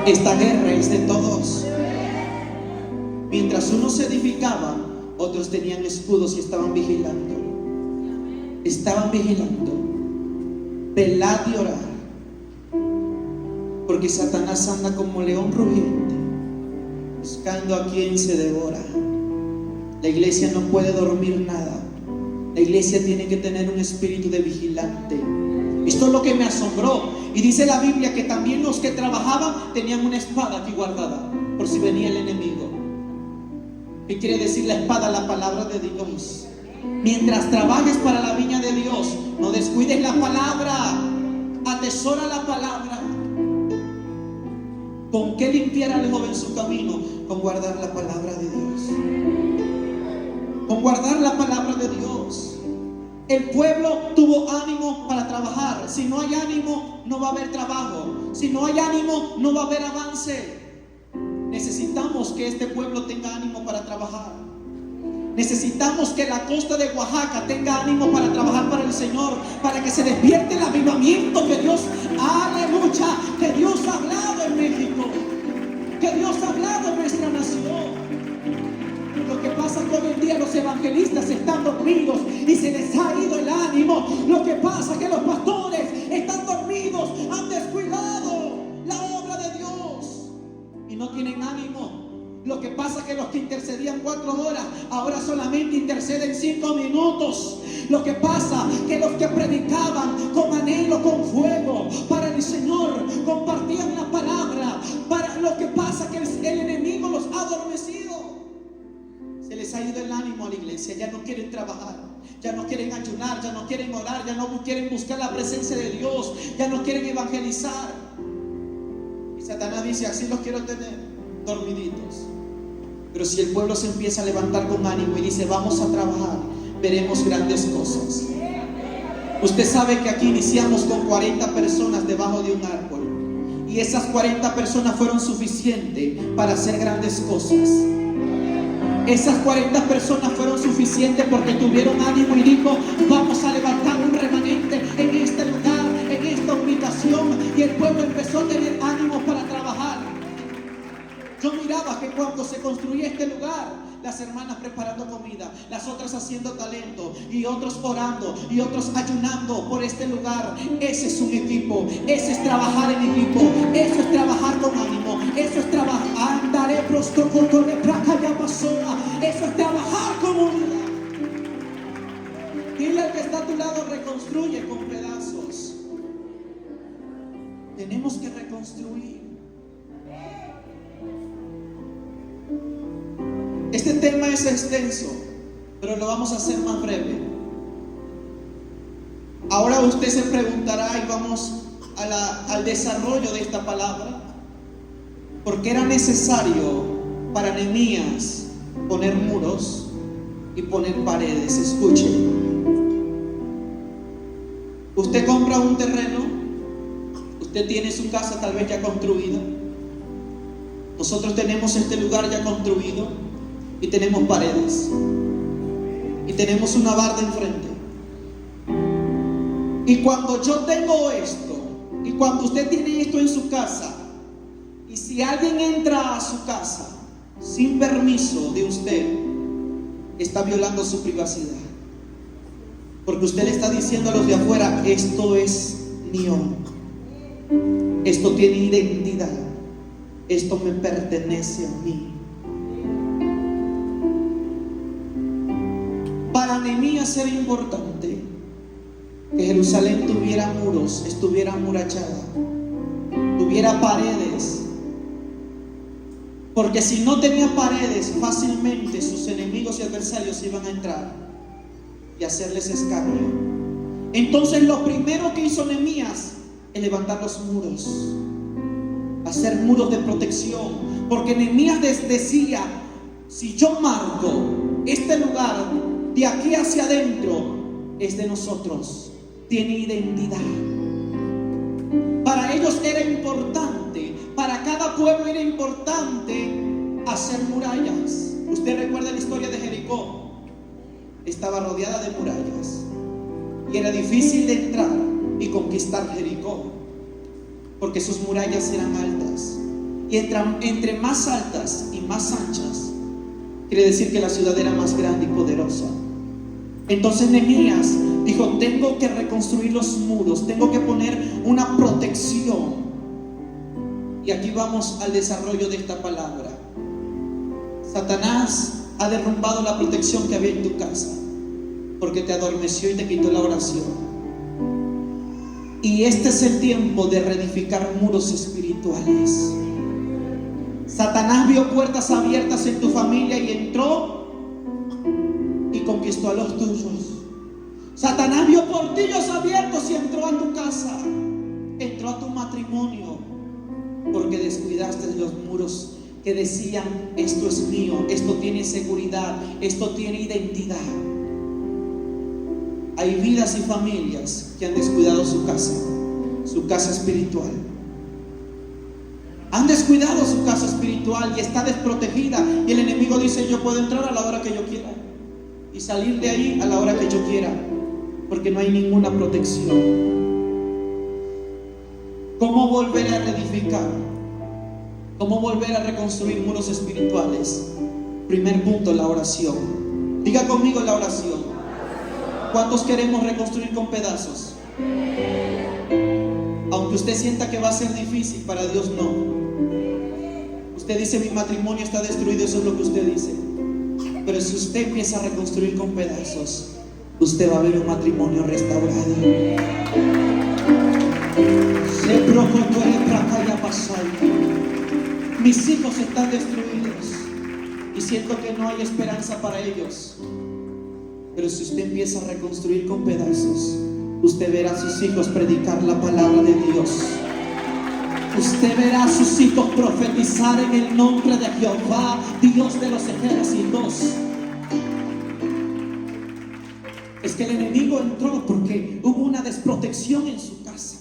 Esta guerra es de todos. Mientras unos se edificaban, otros tenían escudos y estaban vigilando. Estaban vigilando. Velad y orad, porque Satanás anda como león rugiente, buscando a quien se devora. La iglesia no puede dormir nada. La iglesia tiene que tener un espíritu de vigilante. Esto es lo que me asombró. Y dice la Biblia que también los que trabajaban tenían una espada aquí guardada, por si venía el enemigo. ¿Qué quiere decir la espada? La palabra de Dios. Mientras trabajes para la viña de Dios, no descuides la palabra. Atesora la palabra. ¿Con qué limpiar al joven su camino? Con guardar la palabra de Dios. Con guardar la palabra de Dios. El pueblo tuvo ánimo para trabajar. Si no hay ánimo, no va a haber trabajo. Si no hay ánimo, no va a haber avance. Necesitamos que este pueblo tenga ánimo para trabajar. Necesitamos que la costa de Oaxaca tenga ánimo para trabajar para el Señor, para que se despierte el avivamiento que Dios, aleluya, que Dios ha hablado en México, que Dios ha hablado en nuestra nación. Lo que pasa es que hoy en día los evangelistas están dormidos y se les ha ido el ánimo. Lo que pasa es que los pastores están dormidos, han descuidado la obra de Dios y no tienen ánimo. Lo que pasa es que los que intercedían 4 horas ahora solamente interceden 5 minutos. Lo que pasa es que los que predicaban con anhelo, con fuego para el Señor, compartían la palabra. Lo que pasa es que el enemigo los ha adormecido. Se les ha ido el ánimo a la iglesia. Ya no quieren trabajar, ya no quieren ayunar, ya no quieren orar, ya no quieren buscar la presencia de Dios, ya no quieren evangelizar. Y Satanás dice: así los quiero tener, dormiditos. Pero si el pueblo se empieza a levantar con ánimo y dice: vamos a trabajar, veremos grandes cosas. Usted sabe que aquí iniciamos con 40 personas debajo de un árbol, y esas 40 personas fueron suficientes para hacer grandes cosas. Esas 40 personas fueron suficientes porque tuvieron ánimo y dijo: vamos a levantar un remanente en este lugar, en esta ubicación. Y el pueblo empezó a tener ánimo para trabajar. Yo miraba que cuando se construía este lugar, las hermanas preparando comida, las otras haciendo talento, y otros orando, y otros ayunando por este lugar. Ese es un equipo, ese es trabajar en equipo, eso es trabajar con ánimo, eso es trabajar, eso es trabajar como unidad. Dile al que está a tu lado: reconstruye con pedazos. Tenemos que reconstruir. Este tema es extenso, pero lo vamos a hacer más breve. Ahora usted se preguntará, y vamos al desarrollo de esta palabra: ¿por qué era necesario para Nehemías poner muros y poner paredes? Escuche. Usted compra un terreno, usted tiene su casa tal vez ya construida. Nosotros tenemos este lugar ya construido y tenemos paredes y tenemos una barda enfrente. Y cuando yo tengo esto, y cuando usted tiene esto en su casa, y si alguien entra a su casa sin permiso de usted, está violando su privacidad, porque usted le está diciendo a los de afuera: esto es mío, esto tiene identidad, esto me pertenece a mí. Para Nehemías era importante que Jerusalén tuviera muros, estuviera amurallada, tuviera paredes. Porque si no tenía paredes, fácilmente sus enemigos y adversarios iban a entrar y hacerles escarnio. Entonces lo primero que hizo Nehemías es levantar los muros, hacer muros de protección. Porque Nehemías decía: si yo marco este lugar de aquí hacia adentro, es de nosotros, tiene identidad. Para ellos era importante, para cada pueblo era importante hacer murallas. Usted recuerda la historia de Jericó. Estaba rodeada de murallas y era difícil de entrar y conquistar Jericó, porque sus murallas eran altas. Y entre más altas y más anchas, quiere decir que la ciudad era más grande y poderosa. Entonces Nehemías dijo: tengo que reconstruir los muros, tengo que poner una protección. Y aquí vamos al desarrollo de esta palabra. Satanás ha derrumbado la protección que había en tu casa, porque te adormeció y te quitó la oración. Y este es el tiempo de reedificar muros espirituales. Satanás vio puertas abiertas en tu familia y entró y conquistó a los tuyos. Satanás vio portillos abiertos y entró a tu casa, entró a tu matrimonio, porque descuidaste los muros que decían: esto es mío, esto tiene seguridad, esto tiene identidad. Hay vidas y familias que han descuidado su casa espiritual. Han descuidado su casa espiritual y está desprotegida. Y el enemigo dice: yo puedo entrar a la hora que yo quiera y salir de ahí a la hora que yo quiera, porque no hay ninguna protección. ¿Cómo volver a reedificar? ¿Cómo volver a reconstruir muros espirituales? Primer punto, la oración. Diga conmigo: la oración. ¿Cuántos queremos reconstruir con pedazos? Aunque usted sienta que va a ser difícil, para Dios no. Usted dice: mi matrimonio está destruido, eso es lo que usted dice. Pero si usted empieza a reconstruir con pedazos, usted va a ver un matrimonio restaurado. Mis hijos están destruidos y siento que no hay esperanza para ellos. Pero si usted empieza a reconstruir con pedazos, usted verá a sus hijos predicar la palabra de Dios. Usted verá a sus hijos profetizar en el nombre de Jehová, Dios de los ejércitos. Es que el enemigo entró porque hubo una desprotección en su casa.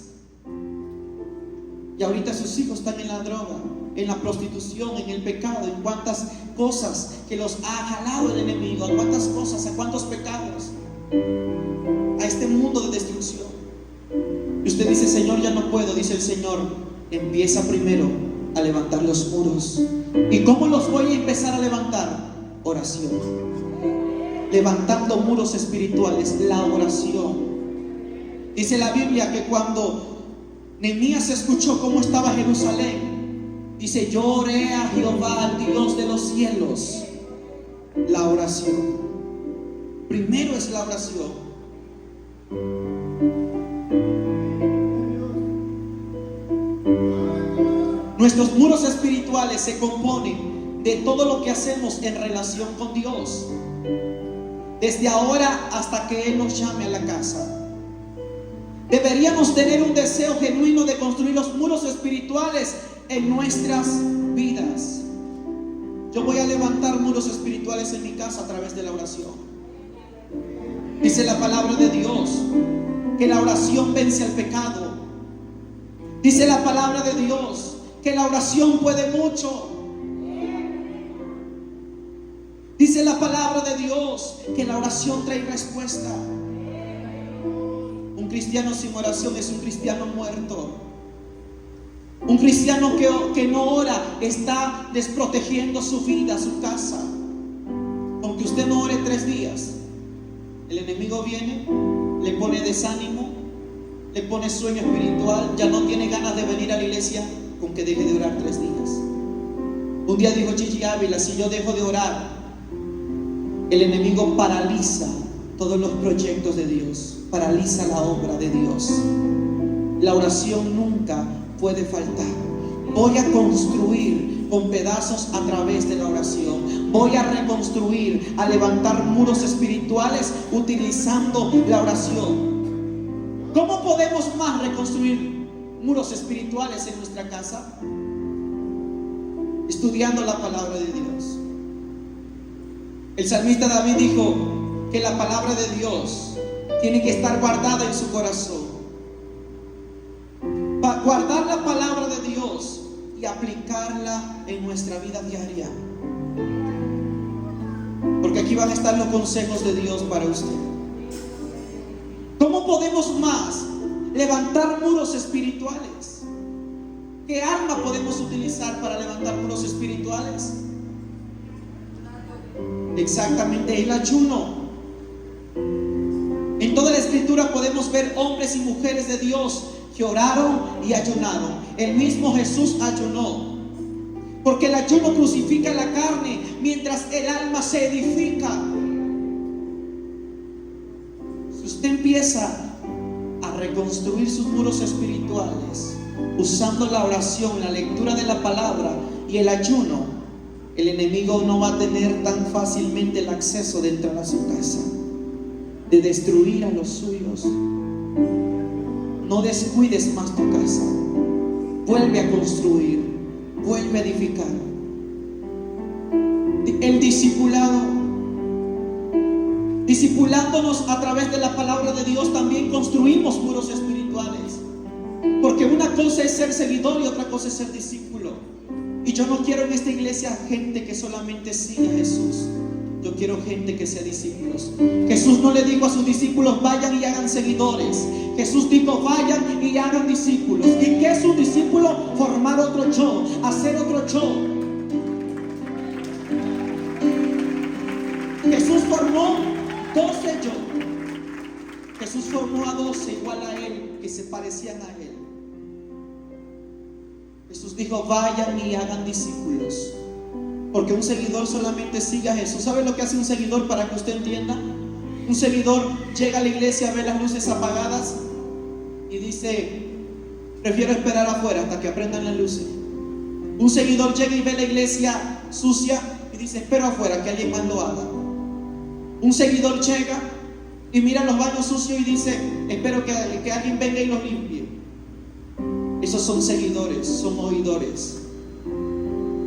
Y ahorita sus hijos están en la droga, en la prostitución, en el pecado, en cuántas cosas que los ha jalado el enemigo, a cuántas cosas, a cuántos pecados, a este mundo de destrucción. Y usted dice: Señor, ya no puedo. Dice el Señor: empieza primero a levantar los muros. ¿Y cómo los voy a empezar a levantar? Oración. Levantando muros espirituales, la oración. Dice la Biblia que cuando Nehemías escuchó cómo estaba Jerusalén, dice: yo oré a Jehová, al Dios de los cielos. La oración. Primero es la oración. Nuestros muros espirituales se componen de todo lo que hacemos en relación con Dios, desde ahora hasta que Él nos llame a la casa. Deberíamos tener un deseo genuino de construir los muros espirituales en nuestras vidas. Yo voy a levantar muros espirituales en mi casa a través de la oración. Dice la palabra de Dios que la oración vence al pecado. Dice la palabra de Dios que la oración puede mucho. Dice la palabra de Dios que la oración trae respuesta. Un cristiano sin oración es un cristiano muerto. Un cristiano que no ora está desprotegiendo su vida, su casa. Aunque usted no ore 3 días, el enemigo viene, le pone desánimo, le pone sueño espiritual, ya no tiene ganas de venir a la iglesia con que deje de orar 3 días. Un día dijo Gigi Ávila: si yo dejo de orar, el enemigo paraliza todos los proyectos de Dios, paraliza la obra de Dios. La oración nunca puede faltar. Voy a construir con pedazos a través de la oración. Voy a reconstruir, a levantar muros espirituales utilizando la oración. ¿Cómo podemos más reconstruir muros espirituales en nuestra casa? Estudiando la palabra de Dios. El salmista David dijo que la palabra de Dios tiene que estar guardada en su corazón. Guardar la palabra de Dios y aplicarla en nuestra vida diaria. Porque aquí van a estar los consejos de Dios para usted. ¿Cómo podemos más levantar muros espirituales? ¿Qué arma podemos utilizar para levantar muros espirituales? Exactamente, el ayuno. En toda la escritura podemos ver hombres y mujeres de Dios que oraron y ayunaron. El mismo Jesús ayunó, porque el ayuno crucifica la carne mientras el alma se edifica. Si usted empieza a reconstruir sus muros espirituales usando la oración, la lectura de la palabra y el ayuno, el enemigo no va a tener tan fácilmente el acceso de entrar a su casa, de destruir a los suyos. No descuides más tu casa. Vuelve a construir, vuelve a edificar. El discipulado, discipulándonos a través de la palabra de Dios, también construimos muros espirituales. Porque una cosa es ser seguidor y otra cosa es ser discípulo. Y yo no quiero en esta iglesia gente que solamente siga a Jesús. Yo quiero gente que sea discípulos. Jesús no le dijo a sus discípulos vayan y hagan seguidores. Jesús dijo vayan y hagan discípulos. ¿Y qué es un discípulo? Formar otro yo, hacer otro yo. Jesús formó 12 yo. Jesús formó a 12 igual a él, que se parecían a él. Jesús dijo vayan y hagan discípulos. Porque un seguidor solamente sigue a Jesús. ¿Sabe lo que hace un seguidor para que usted entienda? Un seguidor llega a la iglesia, ve las luces apagadas y dice prefiero esperar afuera hasta que aprendan las luces. Un seguidor llega y ve la iglesia sucia y dice espero afuera que alguien más lo haga. Un seguidor llega y mira los baños sucios y dice espero que alguien venga y los limpie. Esos son seguidores, son oidores.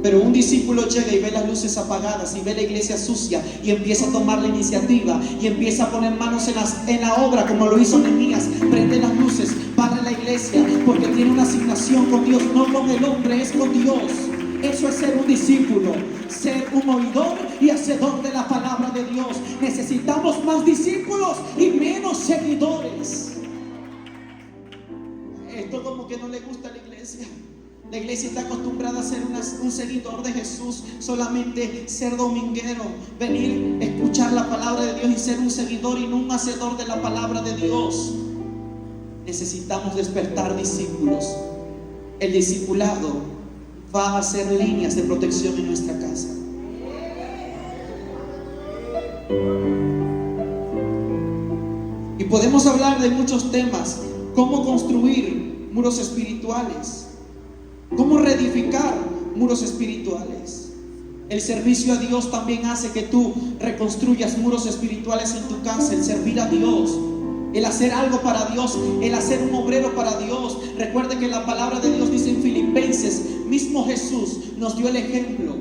Pero un discípulo llega y ve las luces apagadas y ve la iglesia sucia y empieza a tomar la iniciativa y empieza a poner manos en la obra, como lo hizo Nehemías. Prende las luces, barre la iglesia, porque tiene una asignación con Dios, no con el hombre, es con Dios. Eso es ser un discípulo, ser un oidor y hacedor de la palabra de Dios. Necesitamos más discípulos y menos seguidores. Esto como que no le gusta a la iglesia. La iglesia está acostumbrada a ser un seguidor de Jesús, solamente ser dominguero, venir, escuchar la palabra de Dios y ser un seguidor y no un hacedor de la palabra de Dios. Necesitamos despertar discípulos. El discipulado va a hacer líneas de protección en nuestra casa. Y podemos hablar de muchos temas, cómo construir muros espirituales, cómo reedificar muros espirituales. El servicio a Dios también hace que tú reconstruyas muros espirituales en tu casa. El servir a Dios, el hacer algo para Dios, el hacer un obrero para Dios. Recuerde que la palabra de Dios dice en Filipenses, mismo Jesús nos dio el ejemplo,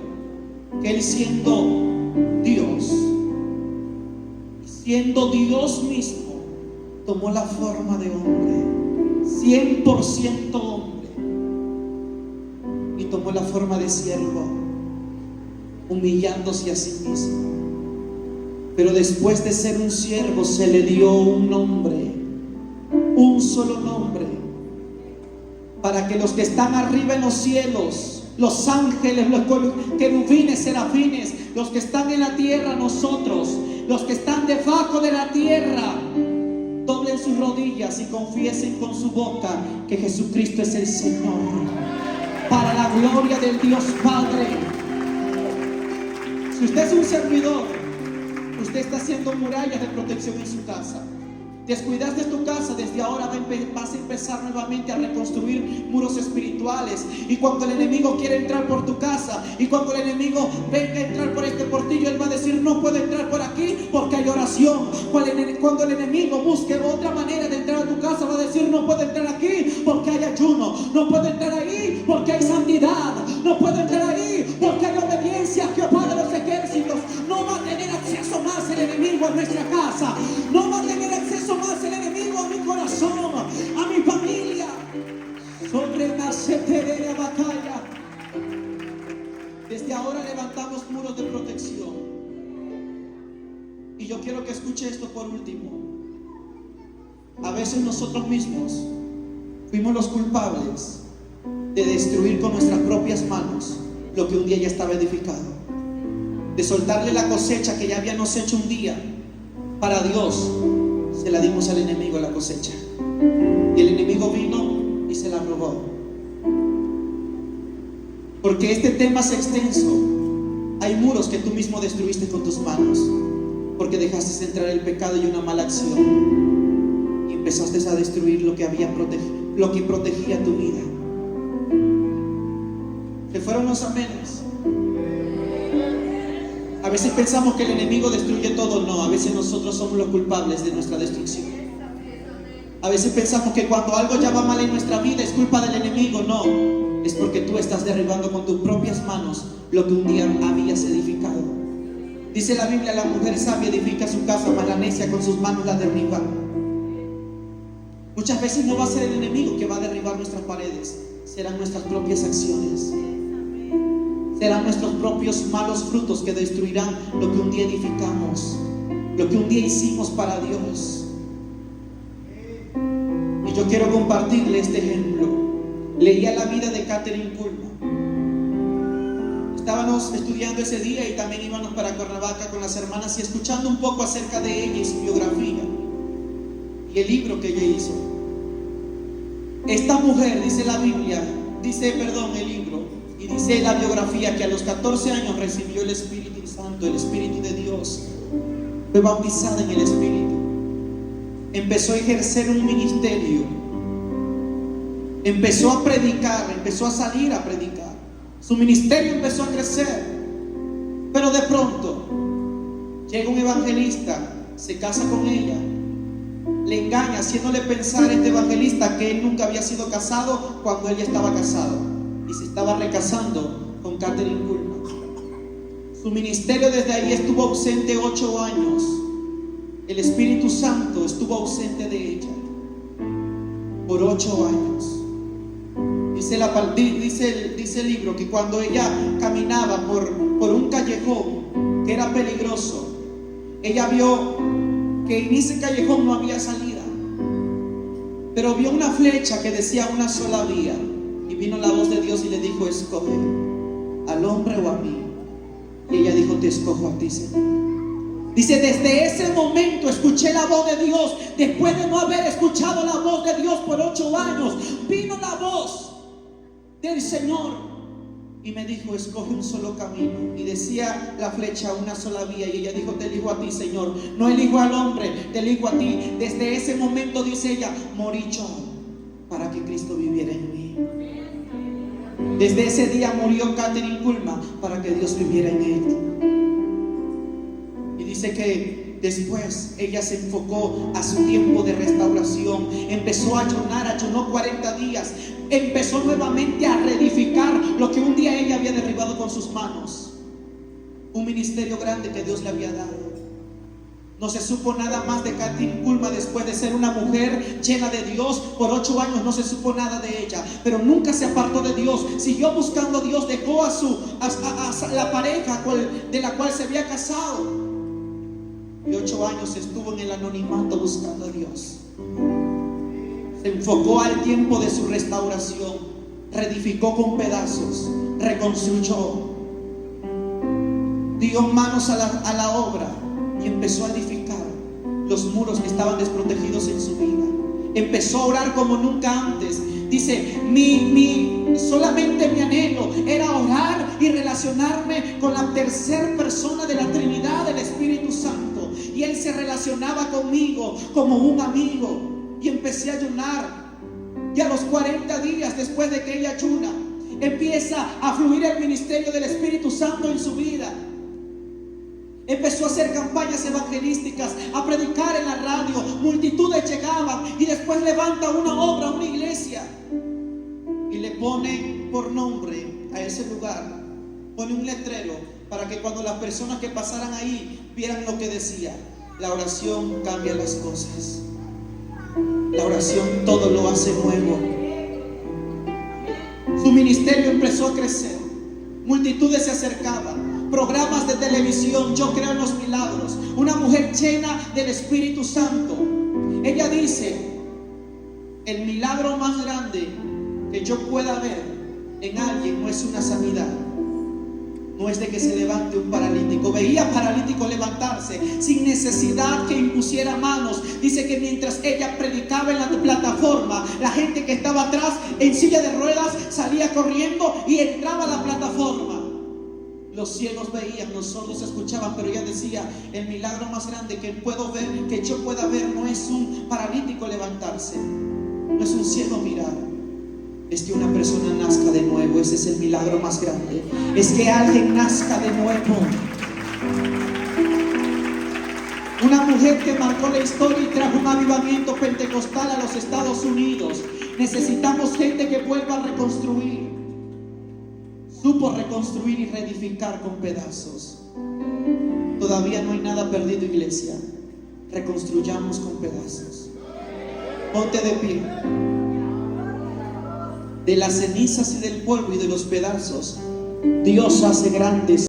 que Él siendo Dios mismo, tomó la forma de hombre, 100% hombre, y tomó la forma de siervo, humillándose a sí mismo. Pero después de ser un siervo se le dio un nombre, un solo nombre, para que los que están arriba en los cielos, los ángeles, los querubines, serafines, los que están en la tierra, nosotros, los que están debajo de la tierra, doblen sus rodillas y confiesen con su boca que Jesucristo es el Señor, para la gloria del Dios Padre. Si usted es un servidor, usted está haciendo murallas de protección en su casa. Descuidaste tu casa, desde ahora vas a empezar nuevamente a reconstruir muros espirituales. Y cuando el enemigo quiere entrar por tu casa, y cuando el enemigo venga a entrar por este portillo, él va a decir: no puede entrar por aquí porque hay oración. Cuando el enemigo busque otra manera de entrar a tu casa, va a decir: no puede entrar aquí porque hay ayuno. No puede entrar ahí porque hay santidad. No puede entrar ahí porque hay obediencia a Jehová de los ejércitos. No va a tener acceso más el enemigo a nuestra casa. No va a tener acceso más el enemigo a mi corazón, a mi familia. Sobre la batalla. Desde ahora levantamos muros de protección. Y yo quiero que escuche esto por último. A veces nosotros mismos fuimos los culpables de destruir con nuestras propias manos lo que un día ya estaba edificado, de soltarle la cosecha que ya habíamos hecho un día para Dios. Se la dimos al enemigo la cosecha, y el enemigo vino y se la robó. Porque este tema es extenso. Hay muros que tú mismo destruiste con tus manos, porque dejaste entrar el pecado y una mala acción, y empezaste a destruir lo que protegía tu vida. ¿Se fueron los amenes? A veces pensamos que el enemigo destruye todo. No, a veces nosotros somos los culpables de nuestra destrucción. A veces pensamos que cuando algo ya va mal en nuestra vida es culpa del enemigo. No, es porque tú estás derribando con tus propias manos lo que un día habías edificado. Dice la Biblia: la mujer sabia edifica su casa, mas la necia con sus manos la derriba. Muchas veces no va a ser el enemigo que va a derribar nuestras paredes, serán nuestras propias acciones. Serán nuestros propios malos frutos que destruirán lo que un día edificamos, lo que un día hicimos para Dios. Y yo quiero compartirle este ejemplo. Leía la vida de Kathryn Kuhlman. Estábamos estudiando ese día y también íbamos para Cuernavaca con las hermanas y escuchando un poco acerca de ella y su biografía y el libro que ella hizo. Esta mujer, dice la Biblia, el libro, y dice la biografía, que a los 14 años recibió el Espíritu Santo, el Espíritu de Dios. Fue bautizada en el Espíritu. Empezó a ejercer un ministerio. Empezó a predicar, empezó a salir a predicar. Su ministerio empezó a crecer. Pero de pronto llega un evangelista, se casa con ella, le engaña, haciéndole pensar a este evangelista que él nunca había sido casado cuando ella estaba casado, y se estaba recasando con Kathryn Kuhlman. Su ministerio desde ahí estuvo ausente 8 años. El Espíritu Santo estuvo ausente de ella por 8 años. Dice el libro que cuando ella caminaba por un callejón que era peligroso, ella vio que en ese callejón no había salida, pero vio una flecha que decía una sola vía, y vino la voz de Dios y le dijo: escoge al hombre o a mí. Y ella dijo: te escojo a ti, Señor. Dice: desde ese momento escuché la voz de Dios. Después de no haber escuchado la voz de Dios por 8 años, vino la voz del Señor y me dijo: escoge un solo camino. Y decía la flecha una sola vía, y ella dijo: te elijo a ti, Señor, no elijo al hombre, te elijo a ti. Desde ese momento, dice ella, morí yo para que Cristo viviera en mí. Desde ese día murió Kathryn Kuhlman para que Dios viviera en ella. Y dice que después ella se enfocó a su tiempo de restauración. Empezó a ayunar, ayunó 40 días. Empezó nuevamente a reedificar lo que un día ella había derribado con sus manos. Un ministerio grande que Dios le había dado. No se supo nada más de Kathryn Kuhlman después de ser una mujer llena de Dios. Por 8 años no se supo nada de ella, pero nunca se apartó de Dios. Siguió buscando a Dios, dejó a la pareja de la cual se había casado, y 8 años estuvo en el anonimato buscando a Dios. Se enfocó al tiempo de su restauración, reedificó con pedazos, reconstruyó, dio manos a la obra y empezó a edificar los muros que estaban desprotegidos en su vida. Empezó a orar como nunca antes. Dice: solamente mi anhelo era orar y relacionarme con la tercera persona de la Trinidad, el Espíritu Santo. Y y él se relacionaba conmigo como un amigo. Y empecé a ayunar. Y a los 40 días después de que ella ayuna, empieza a fluir el ministerio del Espíritu Santo en su vida. Empezó a hacer campañas evangelísticas, a predicar en la radio. Multitudes llegaban y después levanta una obra, una iglesia, y le pone por nombre a ese lugar. Pone un letrero para que cuando las personas que pasaran ahí vieran lo que decía: la oración cambia las cosas. La oración todo lo hace nuevo. Su ministerio empezó a crecer. Multitudes se acercaban. Programas de televisión, Yo Creo en los Milagros. Una mujer llena del Espíritu Santo. Ella dice: el milagro más grande que yo pueda ver en alguien no es una sanidad, no es de que se levante un paralítico. Veía paralíticos levantarse sin necesidad que impusiera manos. Dice que mientras ella predicaba en la plataforma, la gente que estaba atrás en silla de ruedas salía corriendo y entraba a la plataforma. Los ciegos veían, los sordos escuchaban, pero ella decía: el milagro más grande que puedo ver, que yo pueda ver, no es un paralítico levantarse, no es un ciego mirar, es que una persona nazca de nuevo. Ese es el milagro más grande. Es que alguien nazca de nuevo. Una mujer que marcó la historia y trajo un avivamiento pentecostal a los Estados Unidos. Necesitamos gente que vuelva a reconstruir. Supo reconstruir y reedificar con pedazos. Todavía no hay nada perdido, iglesia. Reconstruyamos con pedazos. Ponte de pie. De las cenizas y del polvo y de los pedazos, Dios hace grandes